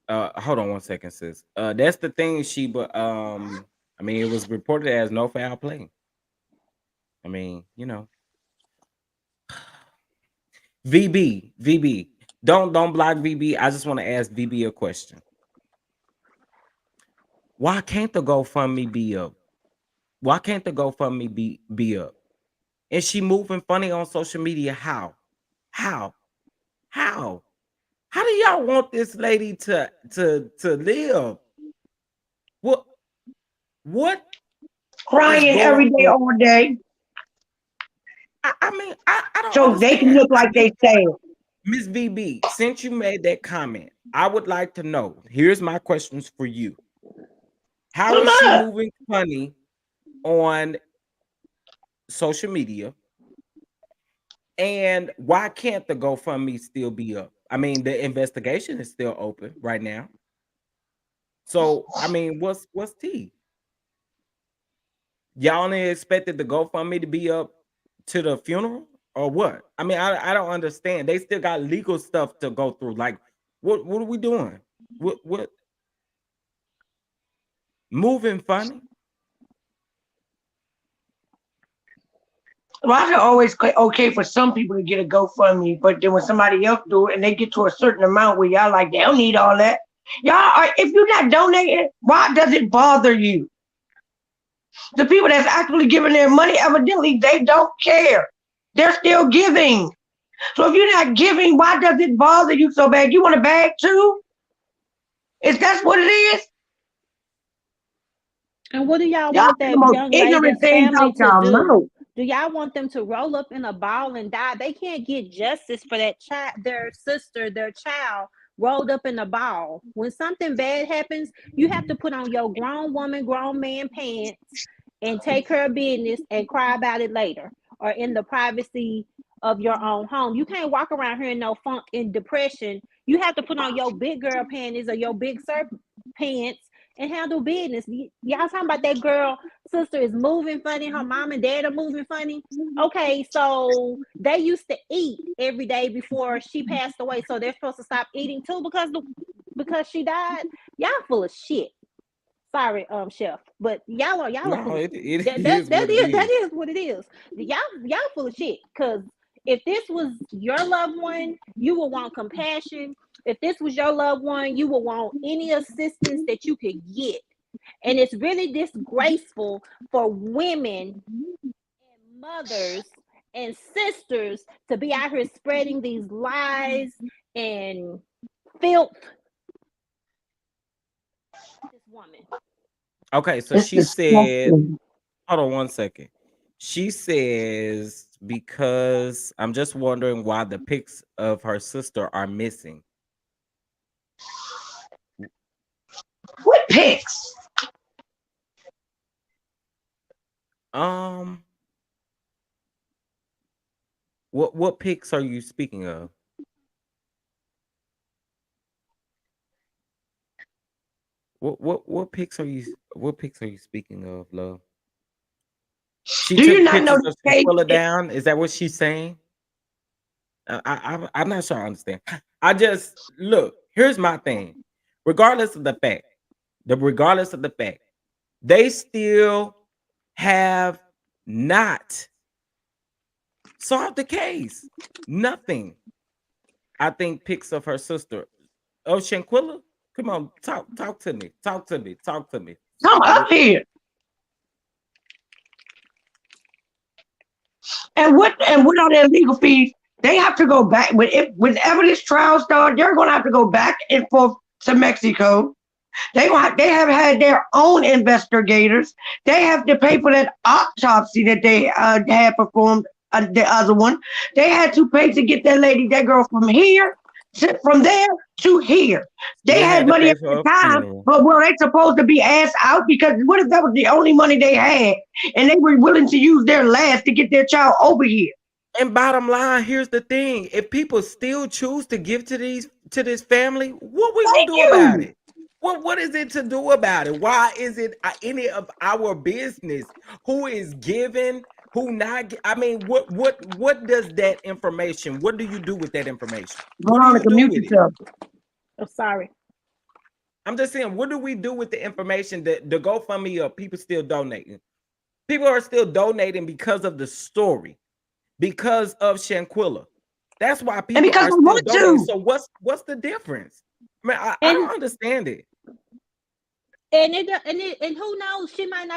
Hold on one second, sis. That's the thing, Sheba. I mean, it was reported as no foul play. I mean, VB. Don't block VB. I just want to ask VB a question. Why can't the GoFundMe be up? Why can't the GoFundMe be up? Is she moving funny on social media? How? How? How? How do y'all want this lady to live? What what is crying going every day, on? all day, I mean, I don't so they can understand. look like they sad. Miss VB, since you made that comment, I would like to know. Here's my questions for you. Put How them is she up. moving funny on social media? And why can't the GoFundMe still be up? I mean, the investigation is still open right now. So, I mean, what's T? Y'all only expected the GoFundMe to be up to the funeral or what? I mean, I don't understand. They still got legal stuff to go through. Like, what are we doing? What moving funny? Well, I can always okay for some people to get a GoFundMe, but then when somebody else do it and they get to a certain amount where y'all like they don't need all that. Y'all are, if you're not donating, why does it bother you? The people that's actually giving their money, evidently they don't care. They're still giving. So if you're not giving, why does it bother you so bad? You want a bag too? Is that what it is? And what do y'all Y'all want say the that most young ignorant lady's things family out to y'all do? mouth. Do y'all want them to roll up in a ball and die? They can't get justice for that child, their sister, their child rolled up in a ball. When something bad happens, you have to put on your grown woman, grown man pants and take care of business and cry about it later or in the privacy of your own home. You can't walk around here in no funk and depression. You have to put on your big girl panties or your big surf pants and handle business. Y'all talking about that girl sister is moving funny, her mom and dad are moving funny. Okay, so they used to eat every day before she passed away, so they're supposed to stop eating too because she died. Y'all full of shit. Sorry, chef, but y'all are No, full of it that is what it that is. is what it is. Y'all full of shit. Cause if this was your loved one, you would want compassion. If this was your loved one, you would want any assistance that you could get. And it's really disgraceful for women and mothers and sisters to be out here spreading these lies and filth. This woman. Okay, so It's she said, disgusting. hold on one second. She says, because I'm just wondering why the pics of her sister are missing. What pics? Um, what pics are you speaking of? What pics are you speaking of, love? She Do you took not know pictures the of case? Shanquella down. Is that what she's saying? I'm not sure I understand. I just look. Here's my thing. Regardless of the fact, regardless of the fact, they still have not solved the case. Nothing. I think pics of her sister. Oh, Shanquilla, come on, talk to me, talk to me, talk to me. Come up here. And what are their legal fees? They have to go back whenever this trial starts. They're going to have to go back and forth to Mexico. They have had their own investigators. They have to pay for that autopsy that they had performed. The other one, they had to pay to get that girl from here from there to here. They Still had had to money pay at the for a time, funeral. but were they supposed to be asked out? Because what if that was the only money they had, and they were willing to use their last to get their child over here? And bottom line, here's the thing: if people still choose to give to this family, what we gonna Thank do about you. it? What is it to do about it? Why is it any of our business? Who is giving? Who not? I mean, what does that information? What do you do with that information? What do you Veronica, do mute with it? yourself. Oh, sorry. I'm just saying, what do we do with the information that the GoFundMe up? People still donating. People are still donating because of the story, because of Shanquilla. That's why And people because are they still want donating. to. So what's the difference? I mean, I And don't understand it. And who knows, she might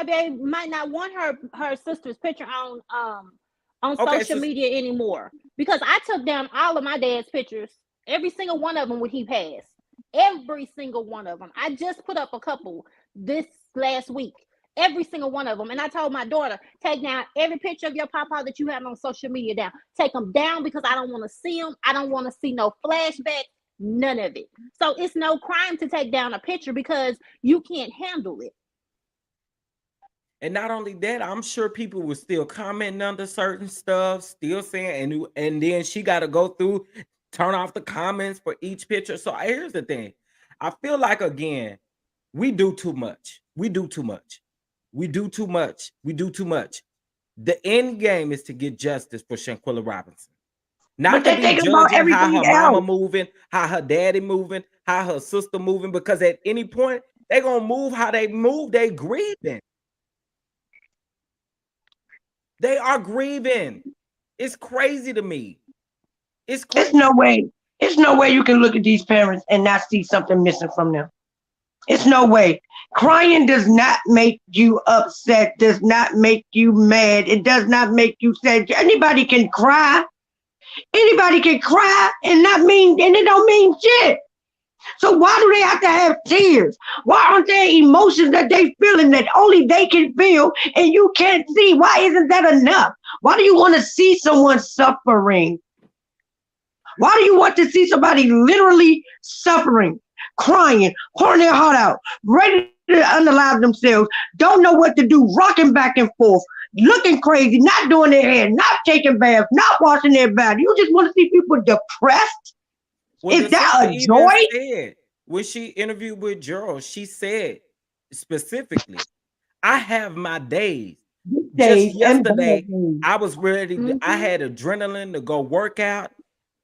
not want her sister's picture on Okay, social so media anymore, because I took down all of my dad's pictures, every single one of them when he passed, every single one of them. I just put up a couple this last week, every single one of them, and I told my daughter, take down every picture of your papa that you have on social media down, take them down, because I don't want to see them. I don't want to see no flashbacks, none of it. So it's no crime to take down a picture because you can't handle it. and not only that, I'm sure people were still commenting under certain stuff, still saying, and then she got to go through, turn off the comments for each picture. So here's the thing. I feel like again, we do too much. We do too much. We do too much. We do too much. The end game is to get justice for Shanquella Robinson. But Not to they're be thinking about judging how everything her mama else. moving, how her daddy moving, how her sister moving, because at any point they're gonna move how they move. They grieving. They are grieving. It's crazy to me. It's It's crazy. no way. It's no way you can look at these parents and not see something missing from them. It's no way. Crying does not make you upset, does not make you mad. It does not make you sad. Anybody can cry. Anybody can cry and not mean, and it don't mean shit. So why do they have to have tears? Why aren't there emotions that they feeling that only they can feel and you can't see? Why isn't that enough? Why do you want to see someone suffering? Why do you want to see somebody literally suffering, crying, pouring their heart out, ready to unalive themselves, don't know what to do, rocking back and forth, looking crazy, not doing their hair, not taking baths, not washing their body? You just want to see people depressed? Well, Is the that sister a even joy? said when she interviewed with Gerald, she said specifically, I have my days. Good Just days and bad yesterday, days. I was ready to, I Mm-hmm. had adrenaline to go work out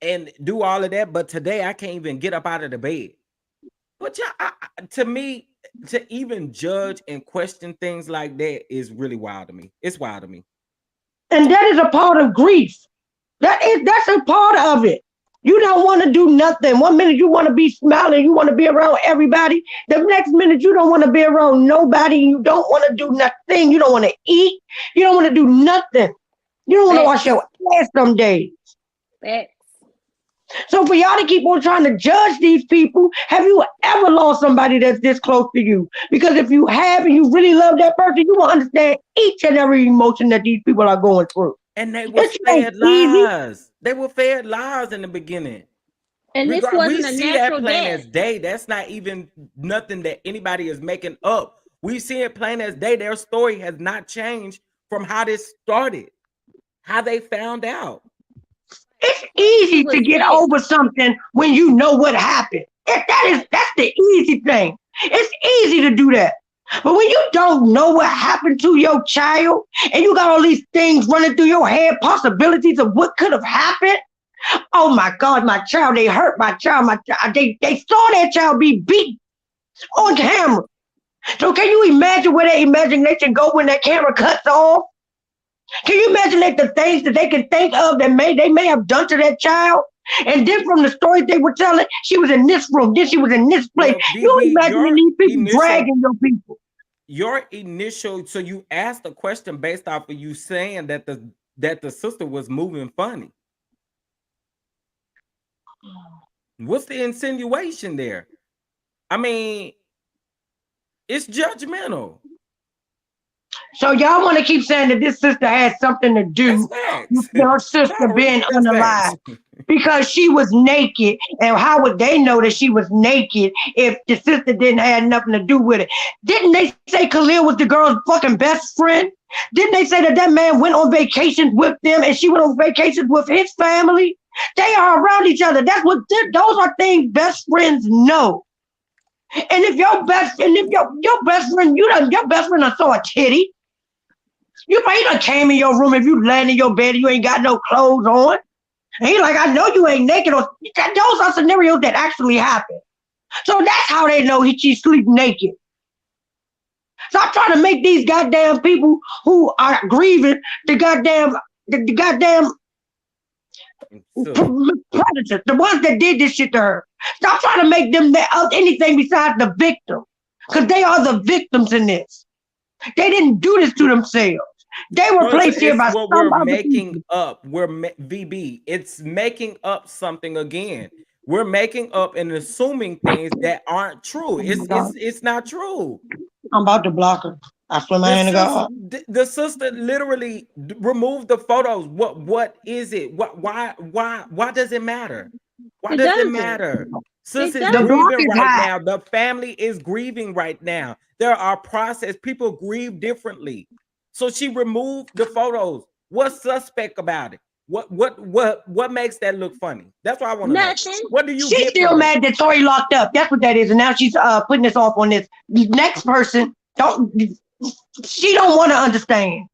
and do all of that, but today I can't even get up out of the bed. But yeah, to me, to even judge and question things like that is really wild to me. It's wild to me. And that is a part of grief. That's a part of it. You don't want to do nothing. One minute you want to be smiling, you want to be around everybody. The next minute you don't want to be around nobody. You don't want to do nothing. You don't want to eat. You don't want to do nothing. You don't want to wash Facts. your ass some days. Facts. So for y'all to keep on trying to judge these people, have you ever lost somebody that's this close to you? Because if you have and you really love that person, you will understand each and every emotion that these people are going through. And they was It ain't fed easy. lies. They were fed lies in the beginning. And this We wasn't a see that natural plain death. as day. That's not even nothing that anybody is making up. We see it plain as day. Their story has not changed from how this started, how they found out. It's She easy to was get sick. over something when you know what happened. That's the easy thing. It's easy to do that. But when you don't know what happened to your child and you got all these things running through your head, possibilities of what could have happened. Oh my God, my child, they hurt my child. They saw that child be beat on camera. So can you imagine where their imagination go when that camera cuts off? Can you imagine like the things that they can think of that they may have done to that child? And then from the stories they were telling, she was in this room, then she was in this place. Well, You BB, imagining these people dragging your people. so you asked a question based off of you saying that the sister was moving funny. What's the insinuation there? I mean, it's judgmental. So y'all want to keep saying that this sister had something to That's do with facts. her sister No, being that's facts. unalive because she was naked. And how would they know that she was naked if the sister didn't have nothing to do with it? Didn't they say Khalil was the girl's fucking best friend? Didn't they say that that man went on vacations with them and she went on vacations with his family? They are around each other. Those are things best friends know. And if your best friend, your best friend saw a titty. You probably done came in your room if you laying in your bed and you ain't got no clothes on. And he like, I know you ain't naked. Those are scenarios that actually happen. So that's how they know she sleep naked. Stop trying to make these goddamn people who are grieving the goddamn Sister. predators, the ones that did this shit to her. Stop trying to make them anything besides the victim. because they are the victims in this. They didn't do this to themselves. They were No, it's placed here it's by what some we're other making people. up. VB. It's making up something again. We're making up and assuming things that aren't true. Oh my God. It's not true. I'm about to block her. I swear my The hand to sister, God. the sister literally removed the photos. What is it? Why does it matter? Why It does it doesn't. matter? Sis It is The block doesn't. grieving is right high. now. The family is grieving right now. There are process. People grieve differently. So she removed the photos. What's suspect about it? What makes that look funny? That's what I want to know. Nothing. What do you She's get still from that? mad that Tori locked up. That's what that is. And now she's putting this off on this next person. Don't she don't want to understand.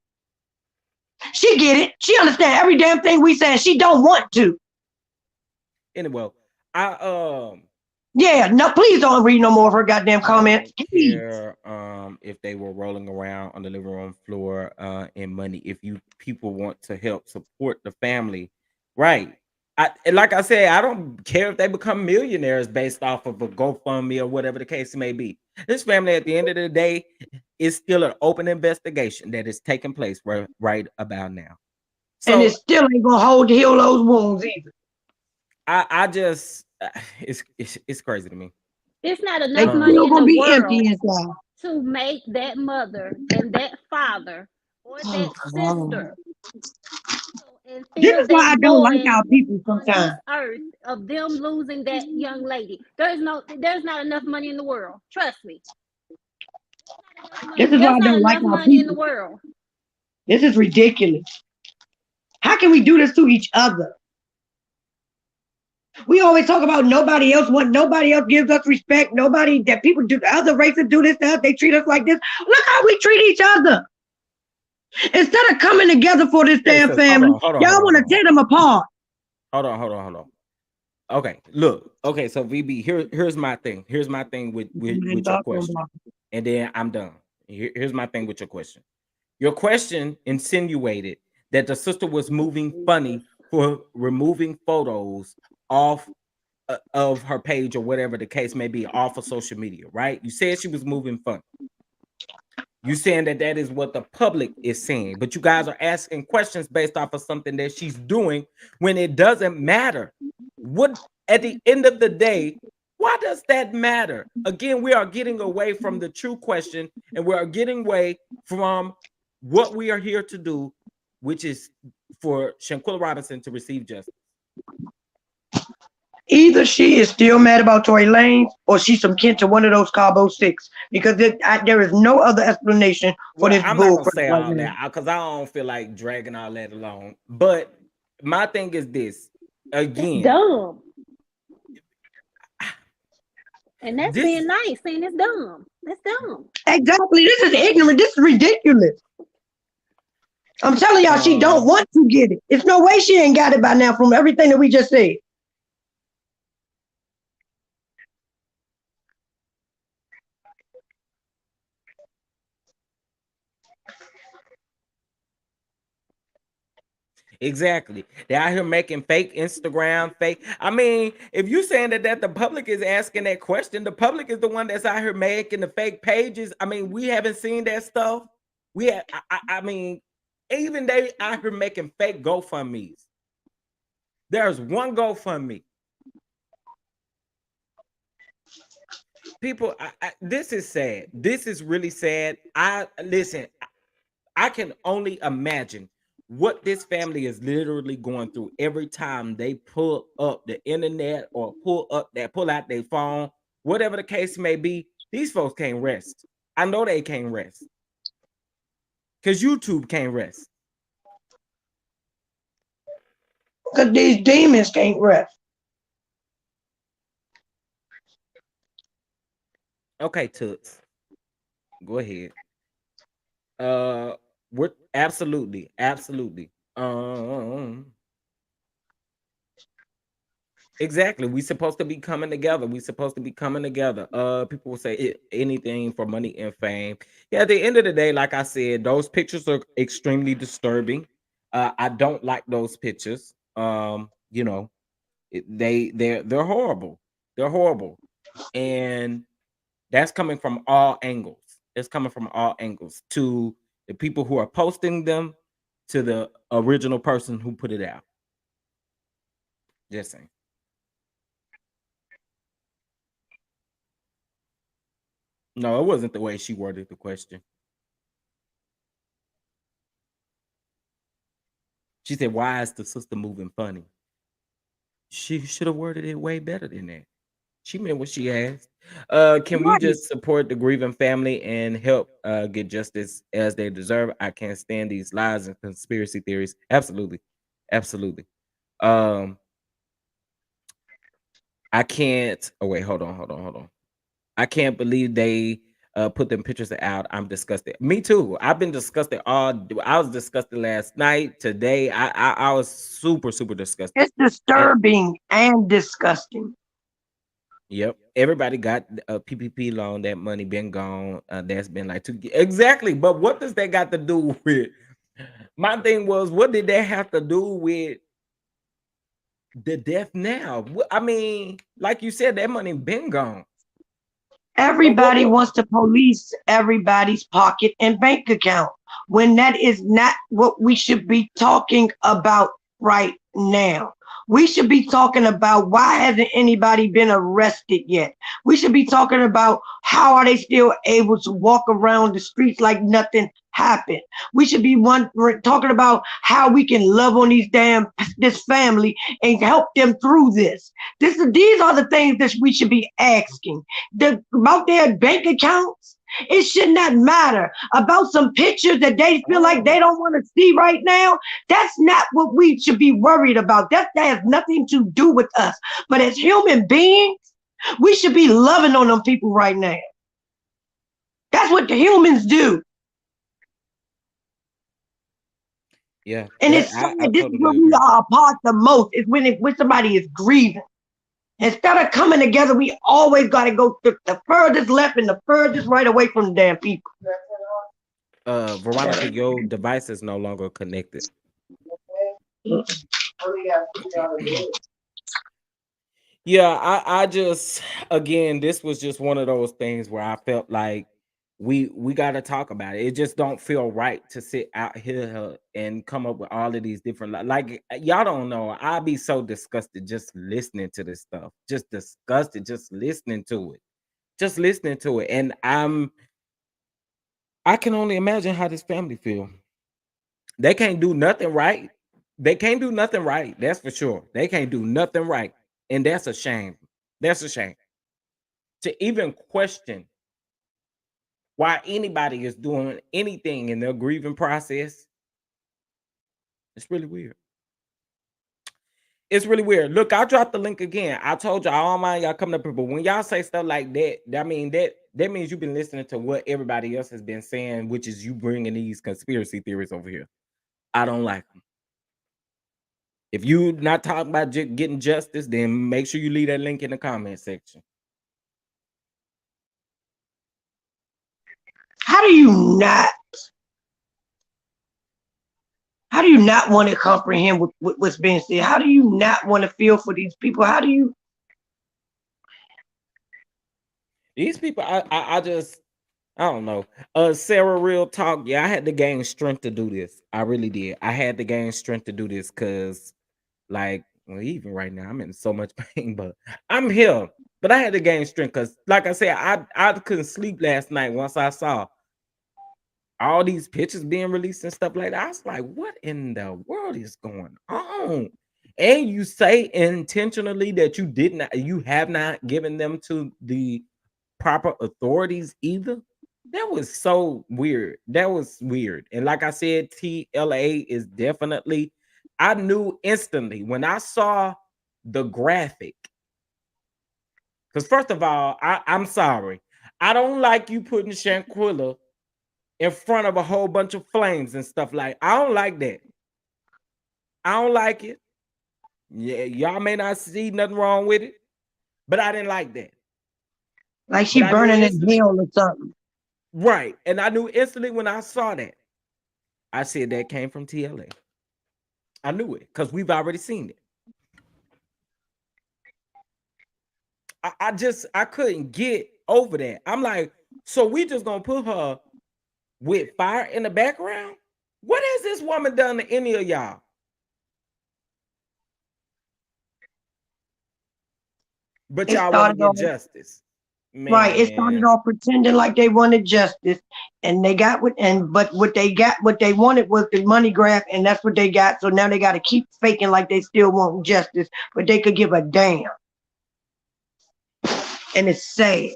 She get it. She understand every damn thing we saying. She don't want to. Anyway, I Yeah, no, please don't read no more of her goddamn I comments. don't Please. care if they were rolling around on the living room floor in money. If you people want to help support the family, right? And like I said, I don't care if they become millionaires based off of a GoFundMe or whatever the case may be. This family, at the end of the day, is still an open investigation that is taking place right about now. And it So still ain't gonna hold to heal those wounds either. I just it's crazy to me. It's not They enough Um, money still in gonna the be empty world inside. to make that mother and that father or Oh, that God. sister and This feel is why that I don't like void our people on this sometimes. earth of them losing that young lady. There's not enough money in the world. Trust me. There's not enough This money. is why There's I not don't like enough our money in the people. world. This is ridiculous. How can we do this to each other? We always talk about nobody else gives us respect. Nobody that people do other races do this to us. They treat us like this. Look how we treat each other. Instead of coming together for this okay, damn so hold family, on, hold on, y'all hold on, want hold to on. tear them apart. Hold on. Okay, look. Okay, so VB, here's my thing. Here's my thing with your question, and then I'm done. Here's my thing with your question. Your question insinuated that the sister was moving funny for removing photos off of her page or whatever the case may be off of social media, right? You said she was moving funny. You saying that that is what the public is saying, but you guys are asking questions based off of something that she's doing when it doesn't matter. What at the end of the day, why does that matter? Again, we are getting away from the true question and we are getting away from what we are here to do, which is for Shanquella Robinson to receive justice. Either she is still mad about Tory Lanez or she's some kin to one of those Cabo Six because there is no other explanation for Well, this I'm not bull gonna crap say right all now. that because I don't feel like dragging all that along. But my thing is this It's again. dumb. And that's This being nice, saying it's dumb. It's dumb. Exactly. This is ignorant. This is ridiculous. I'm telling y'all, she don't um want to get it. It's no way she ain't got it by now from everything that we just said. exactly. They out here making fake Instagram, fake. I mean, if you saying that the public is asking that question, the public is the one that's out here making the fake pages. I mean, we haven't seen that stuff. I mean, even they out here making fake GoFundMe's. There's one GoFundMe. People, this is sad. This is really sad. I listen. I can only imagine what this family is literally going through every time they pull up the internet or pull out their phone, whatever the case may be. These folks can't rest. I know they can't rest because YouTube can't rest. Because these demons can't rest. Okay, Toots, go ahead. Uh, we're absolutely. Exactly. We supposed to be coming together. We supposed to be coming together. People will say anything for money and fame. Yeah, at the end of the day, like I said, those pictures are extremely disturbing. I don't like those pictures. You know, they're horrible. They're horrible. And That's coming from all angles. It's coming from all angles to the people who are posting them to the original person who put it out. Just saying. No, it wasn't the way she worded the question. She said, "Why is the sister moving funny?" She should have worded it way better than that. She meant what she asked. Can we Right. just support the grieving family and help get justice as they deserve? I can't stand these lies and conspiracy theories. Absolutely. Absolutely. Um, I can't. Oh, wait, hold on. I can't believe they put them pictures out. I'm disgusted. Me too. I've been disgusted I was disgusted last night. Today, I was super, super disgusted. It's And disturbing and disgusting. yep, everybody got a PPP loan. That money been gone. That's been like exactly. But what does that got to do with? My thing was, what did that have to do with the death now? I mean, like you said, that money been gone. But what? Everybody What? wants to police everybody's pocket and bank account when that is not what we should be talking about right now. We should be talking about why hasn't anybody been arrested yet? We should be talking about how are they still able to walk around the streets like nothing happened. We should be talking about how we can love on this family and help them through this. These are the things that we should be asking about their bank accounts. It should not matter about some pictures that they feel like Oh, they don't want to see right now. That's not what we should be worried about. That has nothing to do with us. But as human beings, we should be loving on them people right now. That's what the humans do. yeah. And That it's sad. I This is totally where we agree. are apart the most is when somebody is grieving. Instead of coming together, we always got to go the furthest left and the furthest right away from the damn people. Veronica, your device is no longer connected. Yeah, I just again, this was just one of those things where I felt like we got to talk about it. It just don't feel right to sit out here and come up with all of these different like y'all don't know. I'd be so disgusted just listening to this stuff. Just disgusted just listening to it. Just listening to it. And I can only imagine how this family feel. They can't do nothing right. They can't do nothing right. That's for sure. They can't do nothing right. And that's a shame. That's a shame. To even question why anybody is doing anything in their grieving process, it's really weird. It's really weird. Look, I dropped the link again. I told y'all, I don't mind y'all coming up here, but when y'all say stuff like that, I mean that means you've been listening to what everybody else has been saying, which is you bringing these conspiracy theories over here. I don't like them. If you not talking about getting justice, then make sure you leave that link in the comment section. How do you not? How do you not want to comprehend what's being said? How do you not want to feel for these people? How do you? These people, I just, I don't know. Sarah, real talk. Yeah, I had to gain strength to do this. I really did. I had to gain strength to do this because, like, well, even right now, I'm in so much pain, but I'm here. But I had to gain strength because, like I said, I couldn't sleep last night once I saw all these pictures being released and stuff like that. I was like, what in the world is going on? And you say intentionally that you have not given them to the proper authorities either. That was so weird. That was weird. And like I said, TLA is definitely, I knew instantly when I saw the graphic. Because first of all, I'm sorry. I don't like you putting Shanquella in front of a whole bunch of flames and stuff like. I don't like that. I don't like it. Yeah, y'all may not see nothing wrong with it, but I didn't like that. Like But she I knew burning in instantly, hell or something. right? And I knew instantly when I saw that. I said that came from TLA. I knew it because we've already seen it. I couldn't get over that. I'm like, so we just gonna put her with fire in the background? What has this woman done to any of y'all? But It y'all want to started get off justice. right. It started Man. off pretending like they wanted justice, and they got what they wanted was the money grab, and that's what they got. So now they got to keep faking like they still want justice, but they could give a damn, and it's sad.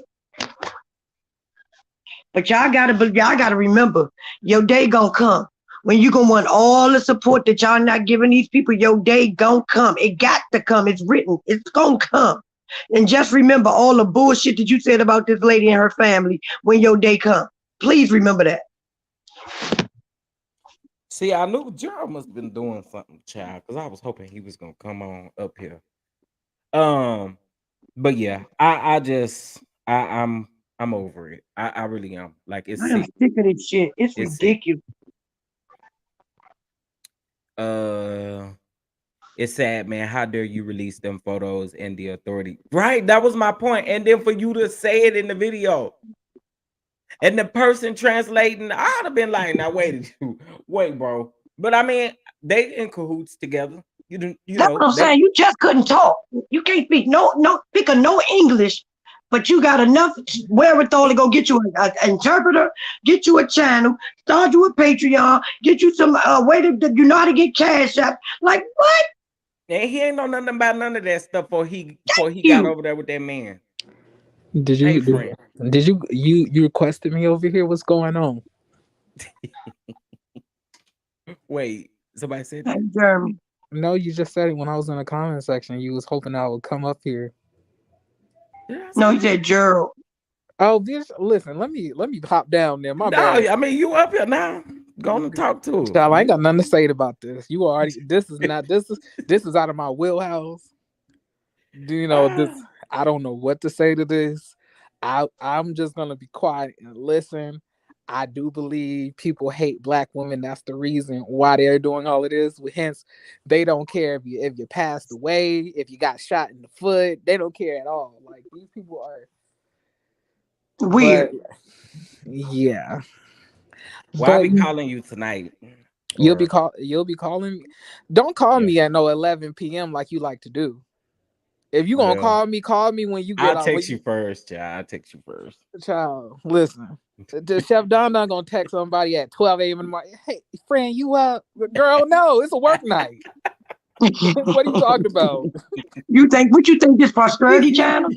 But y'all gotta remember, your day gonna come when you gonna want all the support that y'all not giving these people. Your day gonna come. It got to come. It's written. It's gonna come. And just remember all the bullshit that you said about this lady and her family when your day come. Please remember that. See, I knew Gerald must have been doing something, child, because I was hoping he was gonna come on up here. Um, but yeah, I just I'm over it. I really am. Like it's I am sick. sick of this shit. It's It's sick. ridiculous. Uh it's sad, man. How dare you release them photos and the authority? Right, that was my point. And then for you to say it in the video. And the person translating, I'd have been like, now wait, bro. But I mean, they in cahoots together. You That's know, what I'm they saying. You just couldn't talk. You can't speak no speak of no English, but you got enough wherewithal to go get you an interpreter, get you a channel, start you a Patreon, get you some way to you know how to get cash app. Like what? and he ain't know nothing about none of that stuff before he got You over there with that man. Did Hey you friend. did you requested me over here? What's going on? Wait, somebody said hey, that? Jeremy. No, you just said it when I was in the comment section. You was hoping I would come up here. Did I No, say he that? said Gerald. Oh, bitch, listen, let me pop down there. My No, bad. I mean you up here now. Go on and talk to us. Child, I ain't got nothing to say about this. You already this is out of my wheelhouse. Do you know this? Ah, I don't know what to say to this. I'm just gonna be quiet and listen. I do believe people hate black women. That's the reason why they're doing all of this. Hence, they don't care if you passed away, if you got shot in the foot. They don't care at all. Like these people are. But Weird. yeah, well, I'll but be calling you tonight. you'll be Or call you'll be calling me. Don't call yeah. me at no 11 p.m. like you like to do. If you gonna Well, call me when you get I'll off. text you first, child. I'll text you first. Child, listen. The Chef Don not gonna text somebody at 12 a.m. in the morning. Hey, friend, you up? Girl, no, it's a work night. What are you talking about? What you think this prosperity channel?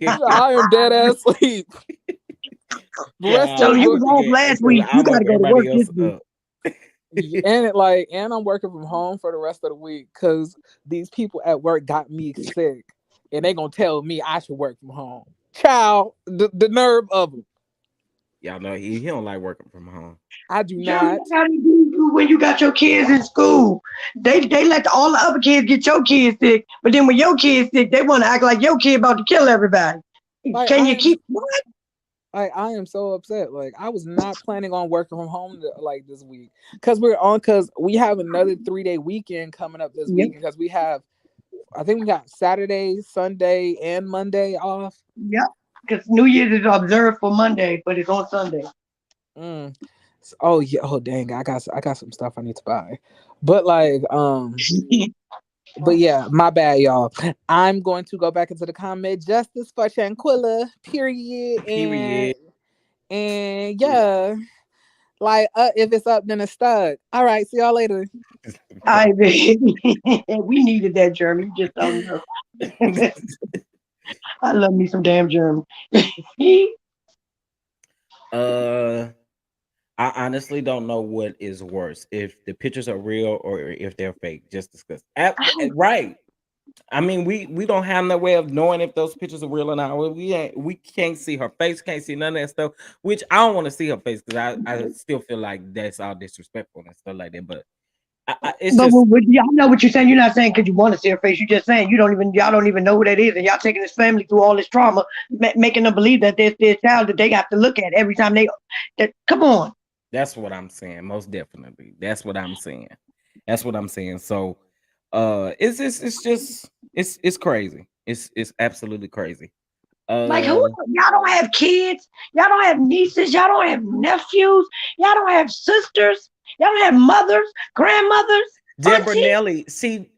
I am dead ass sleep. The rest Yeah, So of I you the was off forget last because week. You I'm got up. to go to work Everybody this else week. up. and I'm working from home for the rest of the week because these people at work got me sick, and they gonna tell me I should work from home. Child, the nerve of them. Y'all know he don't like working from home. I do Jeremy, not. that's how they do you when you got your kids in school. They let all the other kids get your kids sick, but then when your kids sick, they want to act like your kid about to kill everybody. Like Can I you am keep what? I am so upset. Like I was not planning on working from home like this week because we have another 3-day weekend coming up this Yep, week because we have I think we got Saturday, Sunday, and Monday off. yep. Because New Year's is observed for Monday, but it's on Sunday. Mm. Oh yeah. Oh dang. I got some stuff I need to buy. But like but yeah, my bad, y'all. I'm going to go back into the comment justice for Shanquella, period, Period. and yeah. Like, if it's up, then it's stuck. All right, see y'all later. I we needed that Jeremy. You just don't know. I love me some damn Jeremy. uh, I honestly don't know what is worse, if the pictures are real or if they're fake. Just discuss. Right. I mean, we don't have no way of knowing if those pictures are real or not. We can't see her face, can't see none of that stuff. Which I don't want to see her face because I still feel like that's all disrespectful and stuff like that. But it's But just y'all know what you're saying. You're not saying because you want to see her face. You're just saying y'all don't even know who that is, and y'all taking this family through all this trauma, making them believe that there's this child that they have to look at every time they. That come on. that's what I'm saying. Most definitely, that's what I'm saying. That's what I'm saying. So, it's just it's crazy. It's absolutely crazy. Like who? Uh, Y'all don't have kids. Y'all don't have nieces. Y'all don't have nephews. Y'all don't have sisters. Y'all don't have mothers, grandmothers, Deborah aunties. Nelly. See,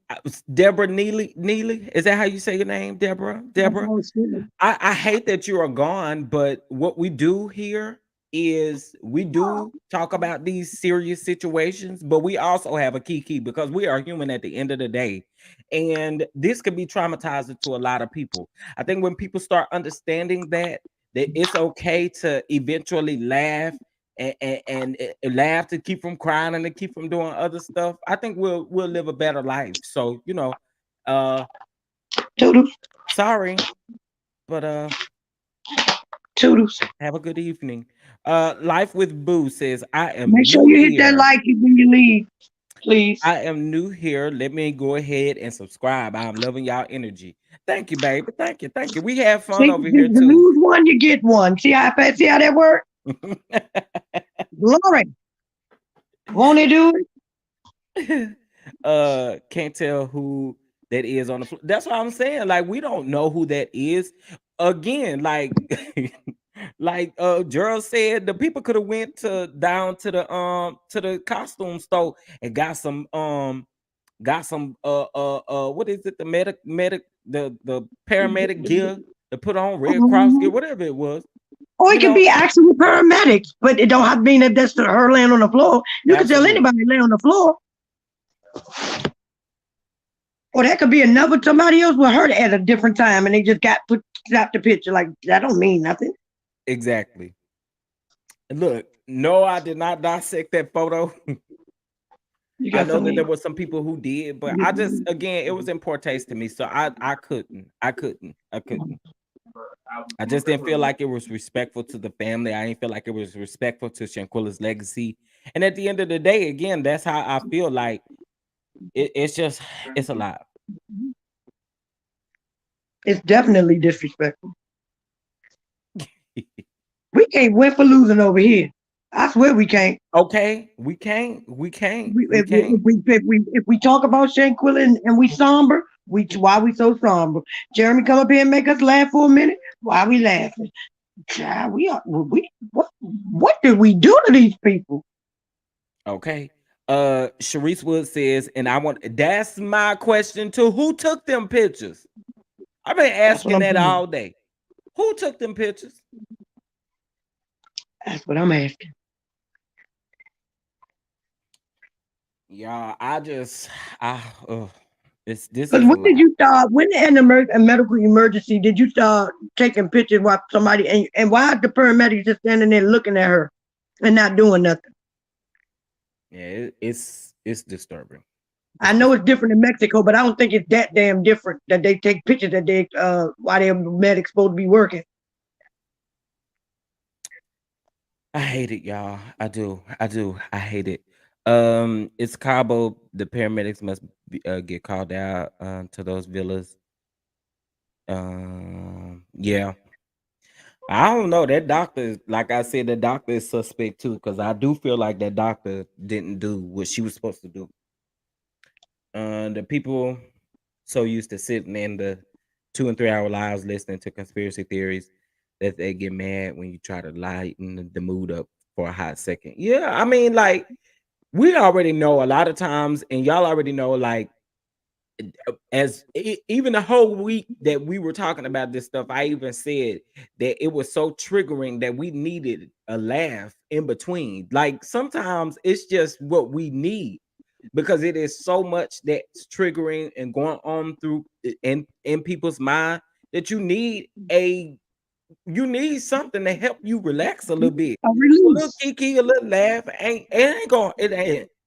Deborah Neely. Is that how you say your name, Deborah? Deborah. Oh, shit. I hate that you are gone, but what we do here is we do talk about these serious situations, but we also have a key because we are human at the end of the day. And this could be traumatizing to a lot of people. I think when people start understanding that it's okay to eventually laugh and laugh to keep from crying and to keep from doing other stuff, I think we'll live a better life. So, uh Toodles, sorry, but toodles. have a good evening. Life with Boo says, I Make am sure new you hit that here. like when you leave, please. I am new here. Let me go ahead and subscribe. I'm loving y'all energy. Thank you, baby. Thank you. Thank you. We have fun See, over here you too. lose one, you get one. See how fast? See how that works? Glory. Won't he do it? Can't tell who that is on the floor. That's what I'm saying. Like, we don't know who that is. Again, like like Gerald said, the people could have went to down to the costume store and got some what is it, the medic the paramedic gear to put on, Red Cross gear, Mhm. whatever it was, Or you it could know. be actually paramedics, but it don't have to mean that that's her laying on the floor. You can tell Absolutely. anybody lay on the floor, or that could be another somebody else with her at a different time, and they just got put snapped the picture. Like that don't mean nothing. Exactly. Look, no, I did not dissect that photo. You I got know that there something. were some people who did, but I just, again, it was in poor taste to me, so I couldn't. I just didn't feel like it was respectful to the family. I didn't feel like it was respectful to Shanquilla's legacy. And at the end of the day, again, that's how I feel. Like, it's just, it's a lot. It's definitely disrespectful. We can't win for losing over here. I swear we can't. Okay, we can't, we can't, We, we can't. if we talk about Shanquilla and we somber, why we so somber? Jeremy come up here and make us laugh for a minute. Why we laughing? Child, we what did we do to these people? Okay. Sharice Wood says, and that's my question too. Who took them pictures? I've been That's what asking I'm that saying. all day. Who took them pictures? That's what I'm asking. Yeah, I just, I, this Because is a when did lot. you start? When in a medical emergency did you start taking pictures while somebody and why the paramedics just standing there looking at her and not doing nothing? Yeah, it's disturbing. I It's know it's disturbing. different in Mexico, but I don't think it's that damn different that they take pictures that they while their medics supposed to be working. I hate it, y'all. I do. I do. I hate it. It's Cabo. The paramedics must get called out to those villas. Yeah. I don't know. That doctor, like I said, the doctor is suspect too, because I do feel like that doctor didn't do what she was supposed to do. The people so used to sitting in the 2 and 3 hour lives listening to conspiracy theories that they get mad when you try to lighten the mood up for a hot second. Yeah, I mean, like, we already know a lot of times, and y'all already know, like, even the whole week that we were talking about this stuff, I even said that it was so triggering that we needed a laugh in between. Like, sometimes it's just what we need, because it is so much that's triggering and going on through in people's mind, that you need something to help you relax a little bit. A A little release. kiki, a little laugh, it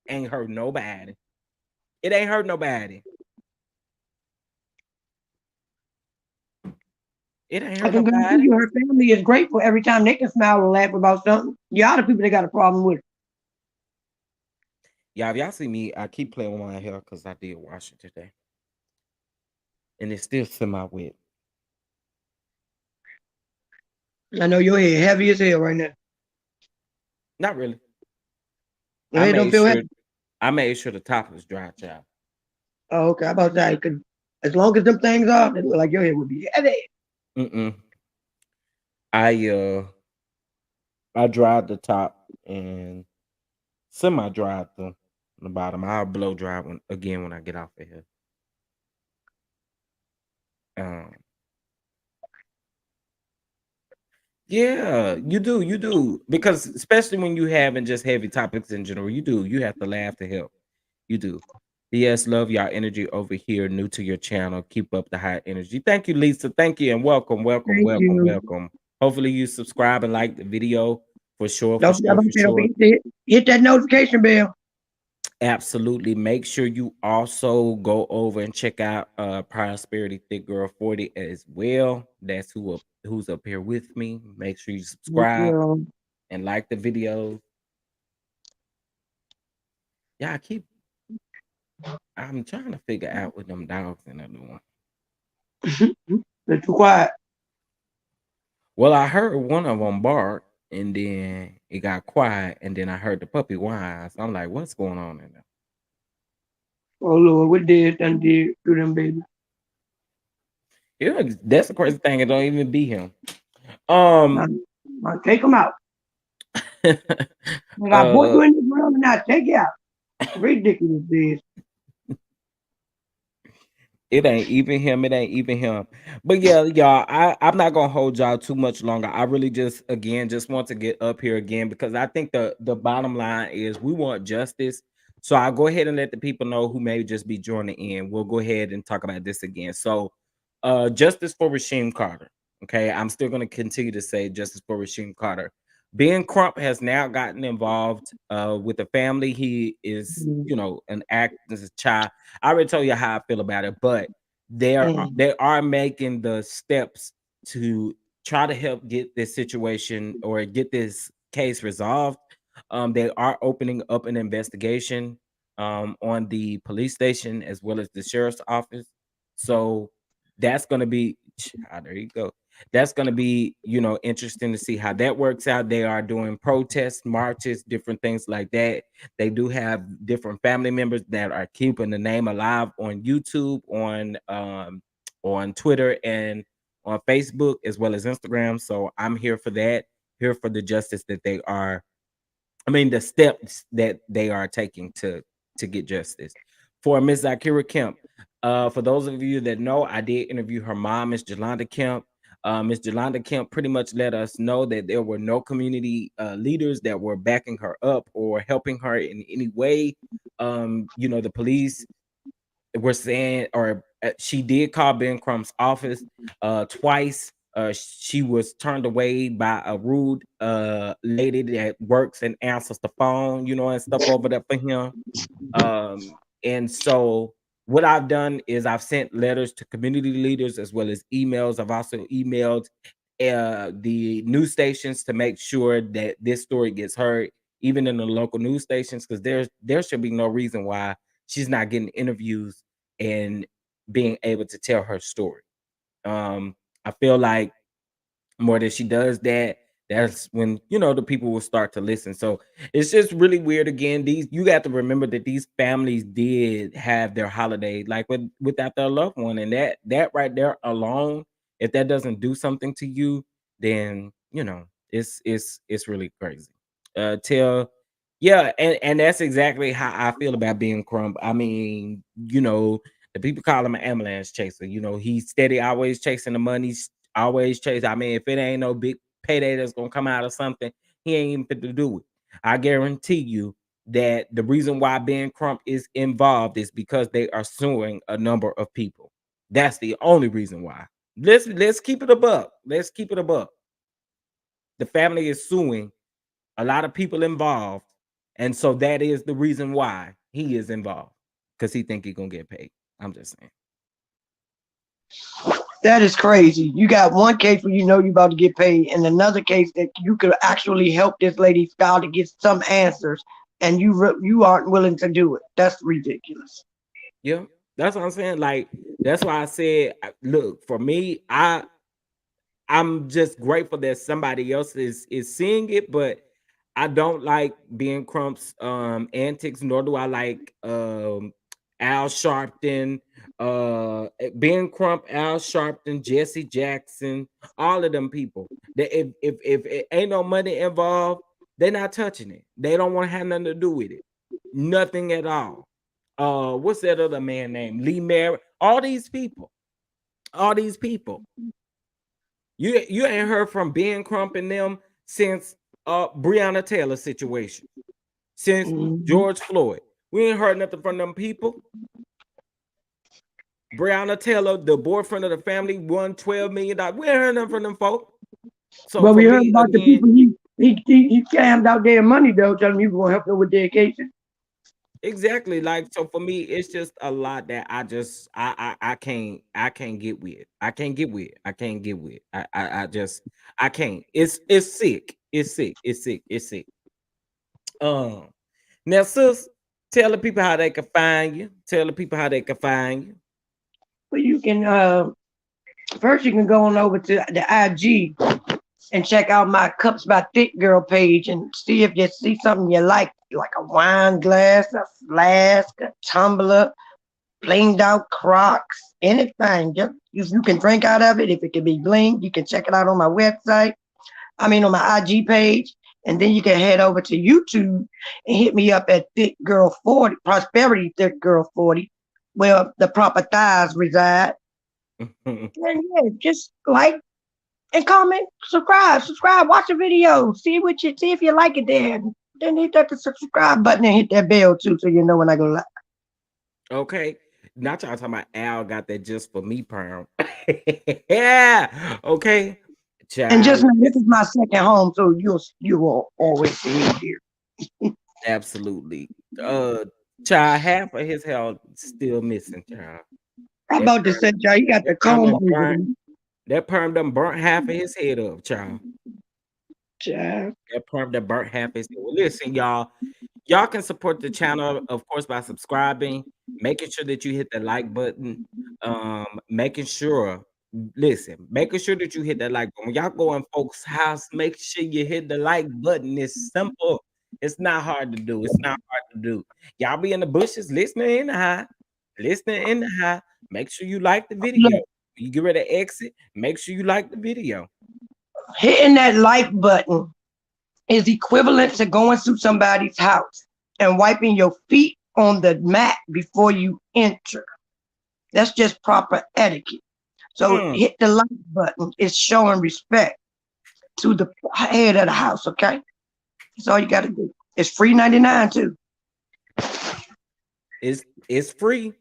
ain't hurt nobody. It ain't hurt nobody. It ain't I hurt can guarantee nobody. you her family is grateful every time they can smile and laugh about something. Y'all the people that got a problem with it. Y'all, if y'all see me, I keep playing with my hair because I did wash it today. And it's still semi-wet. I know your head heavy as hell right now. Not really. Your I head don't made feel sure heavy. I made sure the top was dry, child. Oh, okay. I about to say, 'cause as long as them things are, they look like your head would be heavy. Mm-mm. I I dried the top and semi dried the bottom. I'll blow dry when again when I get off of here. Um, yeah, you do because especially when you having just heavy topics in general, you do. You have to laugh to help. You do. Yes, love y'all energy over here. New to your channel. Keep up the high energy. Thank you, Lisa. Thank you and welcome, welcome, Thank welcome, you. welcome. Hopefully you subscribe and like the video for sure, for Don't sure, for don't sure. forget to hit that notification bell. Absolutely. Make sure you also go over and check out Prosperity Thick Girl 40 as well. That's who's up here with me. Make sure you Yes, subscribe girl. and like the video. Yeah, I'm trying to figure out what them dogs in there doing. They're too quiet. Well, I heard one of them bark and then it got quiet and then I heard the puppy whine. So I'm like, what's going on in there? Oh Lord, what did to them baby? Yeah, that's the crazy thing. It don't even be him. Um, Now, now take them out. Like I put uh, you in the ground and now take it out. Ridiculous this. it ain't even him. It ain't even him. But yeah, y'all, I'm not gonna hold y'all too much longer. I really just again just want to get up here again because I think the bottom line is we want justice. So I'll go ahead and let the people know who may just be joining in. We'll go ahead and talk about this again. So justice for Rasheem Carter. Okay, I'm still gonna continue to say justice for Rasheem Carter. Ben Crump has now gotten involved with the family. He is, Mm, an act as a child. I already told you how I feel about it, but mm, they are making the steps to try to help get this situation or get this case resolved. They are opening up an investigation on the police station as well as the sheriff's office. So that's going to be there you go. That's going to be, interesting to see how that works out. They are doing protests, marches, different things like that. They do have different family members that are keeping the name alive on YouTube, on Twitter, and on Facebook as well as Instagram. So I'm here for that. Here for the justice that they are the steps that they are taking to get justice. For Miss Zakira Kemp, for those of you that know, I did interview her mom, Miss Jolanda Kemp. Miss Jolanda Kemp pretty much let us know that there were no community leaders that were backing her up or helping her in any way. The police were saying, or she did call Ben Crump's office twice. She was turned away by a rude lady that works and answers the phone, and stuff over there for him. And so what I've done is I've sent letters to community leaders as well as emails. I've also emailed the news stations to make sure that this story gets heard, even in the local news stations, because there should be no reason why she's not getting interviews and being able to tell her story. I feel like more that she does that, that's when the people will start to listen. So it's just really weird. Again, these you got to remember that these families did have their holiday like without their loved one, and that right there alone, if that doesn't do something to you, then it's really crazy. Tell Yeah, and that's exactly how I feel about being Crump. I mean, the people call him an ambulance chaser. He's steady, always chasing the money, always chase. I mean, if it ain't no big payday that's gonna come out of something, he ain't even fit to do it. I guarantee you that the reason why Ben Crump is involved is because they are suing a number of people. That's the only reason why. Let's keep it above. Let's keep it above. The family is suing a lot of people involved, and so that is the reason why he is involved because he think he gonna get paid. I'm just saying. that is crazy. You got one case where you know you're about to get paid, and another case that you could actually help this lady's child to get some answers, and you aren't willing to do it. That's ridiculous. Yeah, that's what I'm saying. Like that's why I said, look, for me, I'm just grateful that somebody else is seeing it, but I don't like being Crump's antics, nor do I like Al Sharpton, Ben Crump, Al Sharpton, Jesse Jackson, all of them people. That if it ain't no money involved, they're not touching it. They don't want to have nothing to do with it. Nothing at all. What's that other man named Lee Merritt? All these people. All these people. You ain't heard from Ben Crump and them since Breonna Taylor situation, since Mhm. George Floyd. We ain't heard nothing from them people. Breonna Taylor, the boyfriend of the family, won $12 million. We ain't heard nothing from them folk. So But for we heard me, about the again, people he scammed out their money though, telling me he was gonna help them with their cases. exactly, like, so for me, it's just a lot that I can't get with. I can't get with. I can't get with. I just I can't. It's sick. It's sick. It's sick. It's sick. Um Now, sis, tell the people how they can find you. Tell the people how they can find you. But you can first you can go on over to the IG and check out my Cups by Thick Girl page and see if you see something you like a wine glass, a flask, a tumbler, blinged out Crocs, anything. Just if you can drink out of it, if it can be blinged, you can check it out on my website. I mean on my IG page. And then you can head over to YouTube and hit me up at Thick Girl 40, Prosperity Thick Girl 40, where the proper thighs reside. And yeah, just like and comment, subscribe, watch the video, see if you like it there. Then hit that the subscribe button and hit that bell too, so you know when I go live. Okay. Not y'all talking about Al got that just for me perm. Yeah. Okay. And just Child, know this is my second home, so you will always see me here. absolutely. Uh Child, half of his hair still missing, child. I'm That about to perm, say, y'all, you got the that perm comb done over burnt. me. That perm done burnt half of his head up, child. Child. That perm that burnt half his head. Well, listen, y'all can support the channel, of course, by subscribing, making sure that you hit the like button, making sure, listen, making sure that you hit that like button. When y'all go in folks' house, make sure you hit the like button. It's simple. It's not hard to do. It's not hard to do. Y'all be in the bushes listening in the high, listening in the high. Make sure you like the video. Look, You get ready to exit. Make sure you like the video. hitting that like button is equivalent to going to somebody's house and wiping your feet on the mat before you enter. That's just proper etiquette. So Mm. hit the like button. It's showing respect to the head of the house, okay? That's all you got to do. It's free 99 too. It's free.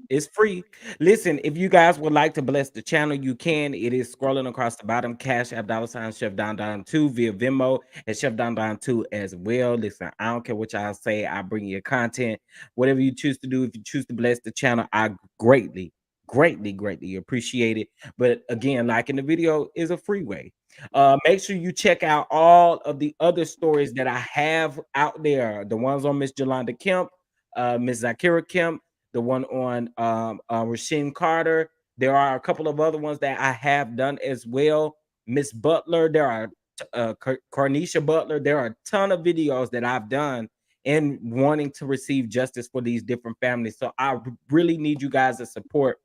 It's free. Listen, if you guys would like to bless the channel, you can. It is scrolling across the bottom. Cash App $ Chef Don Don 2 via Venmo and Chef Don Don 2 as well. Listen, I don't care what y'all say. I bring you content. Whatever you choose to do, if you choose to bless the channel, I greatly appreciate it. But again, liking the video is a free way. Make sure you check out all of the other stories that I have out there. The ones on Miss Jolanda Kemp, Miss Zakira Kemp, the one on Rasheem Carter. There are a couple of other ones that I have done as well. Miss Butler, there are Carnisha Butler. There are a ton of videos that I've done and wanting to receive justice for these different families. So I really need you guys to support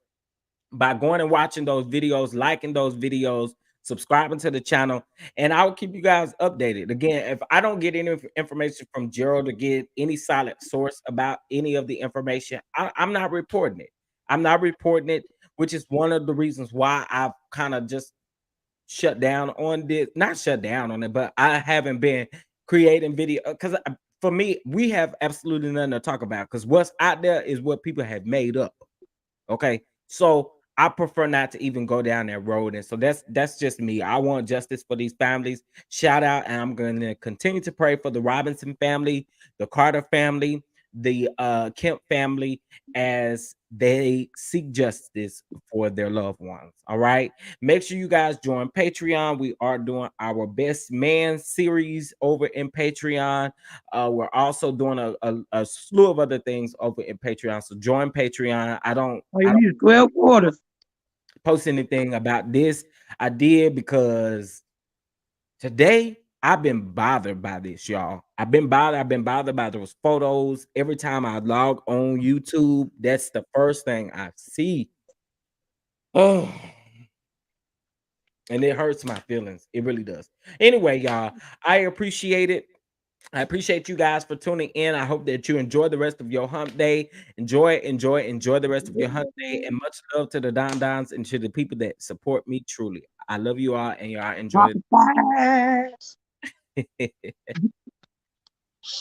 by going and watching those videos, liking those videos, subscribing to the channel, and I'll keep you guys updated. Again, if I don't get any information from Gerald to get any solid source about any of the information, I'm not reporting it. I'm not reporting it, which is one of the reasons why I've kind of just shut down on this. Not shut down on it, but I haven't been creating video because for me, we have absolutely nothing to talk about because what's out there is what people have made up. Okay. So I prefer not to even go down that road. And so that's just me. I want justice for these families. Shout out. And I'm going to continue to pray for the Robinson family, the Carter family, the Kemp family as they seek justice for their loved ones. All right. Make sure you guys join Patreon. We are doing our Best Man series over in Patreon. We're also doing a slew of other things over in Patreon. So join Patreon. Oh, I you don't use 12 quarters. post anything about this. I did because today I've been bothered by this, y'all. I've been bothered. I've been bothered by those photos. Every time I log on YouTube, that's the first thing I see. Oh, and it hurts my feelings. It really does. Anyway, y'all, I appreciate it. I appreciate you guys for tuning in. I hope that you enjoy the rest of your hump day. Enjoy the rest of your hump day. And much love to the Don Dons and to the people that support me truly. I love you all and y'all enjoy Pop-a-pies. it.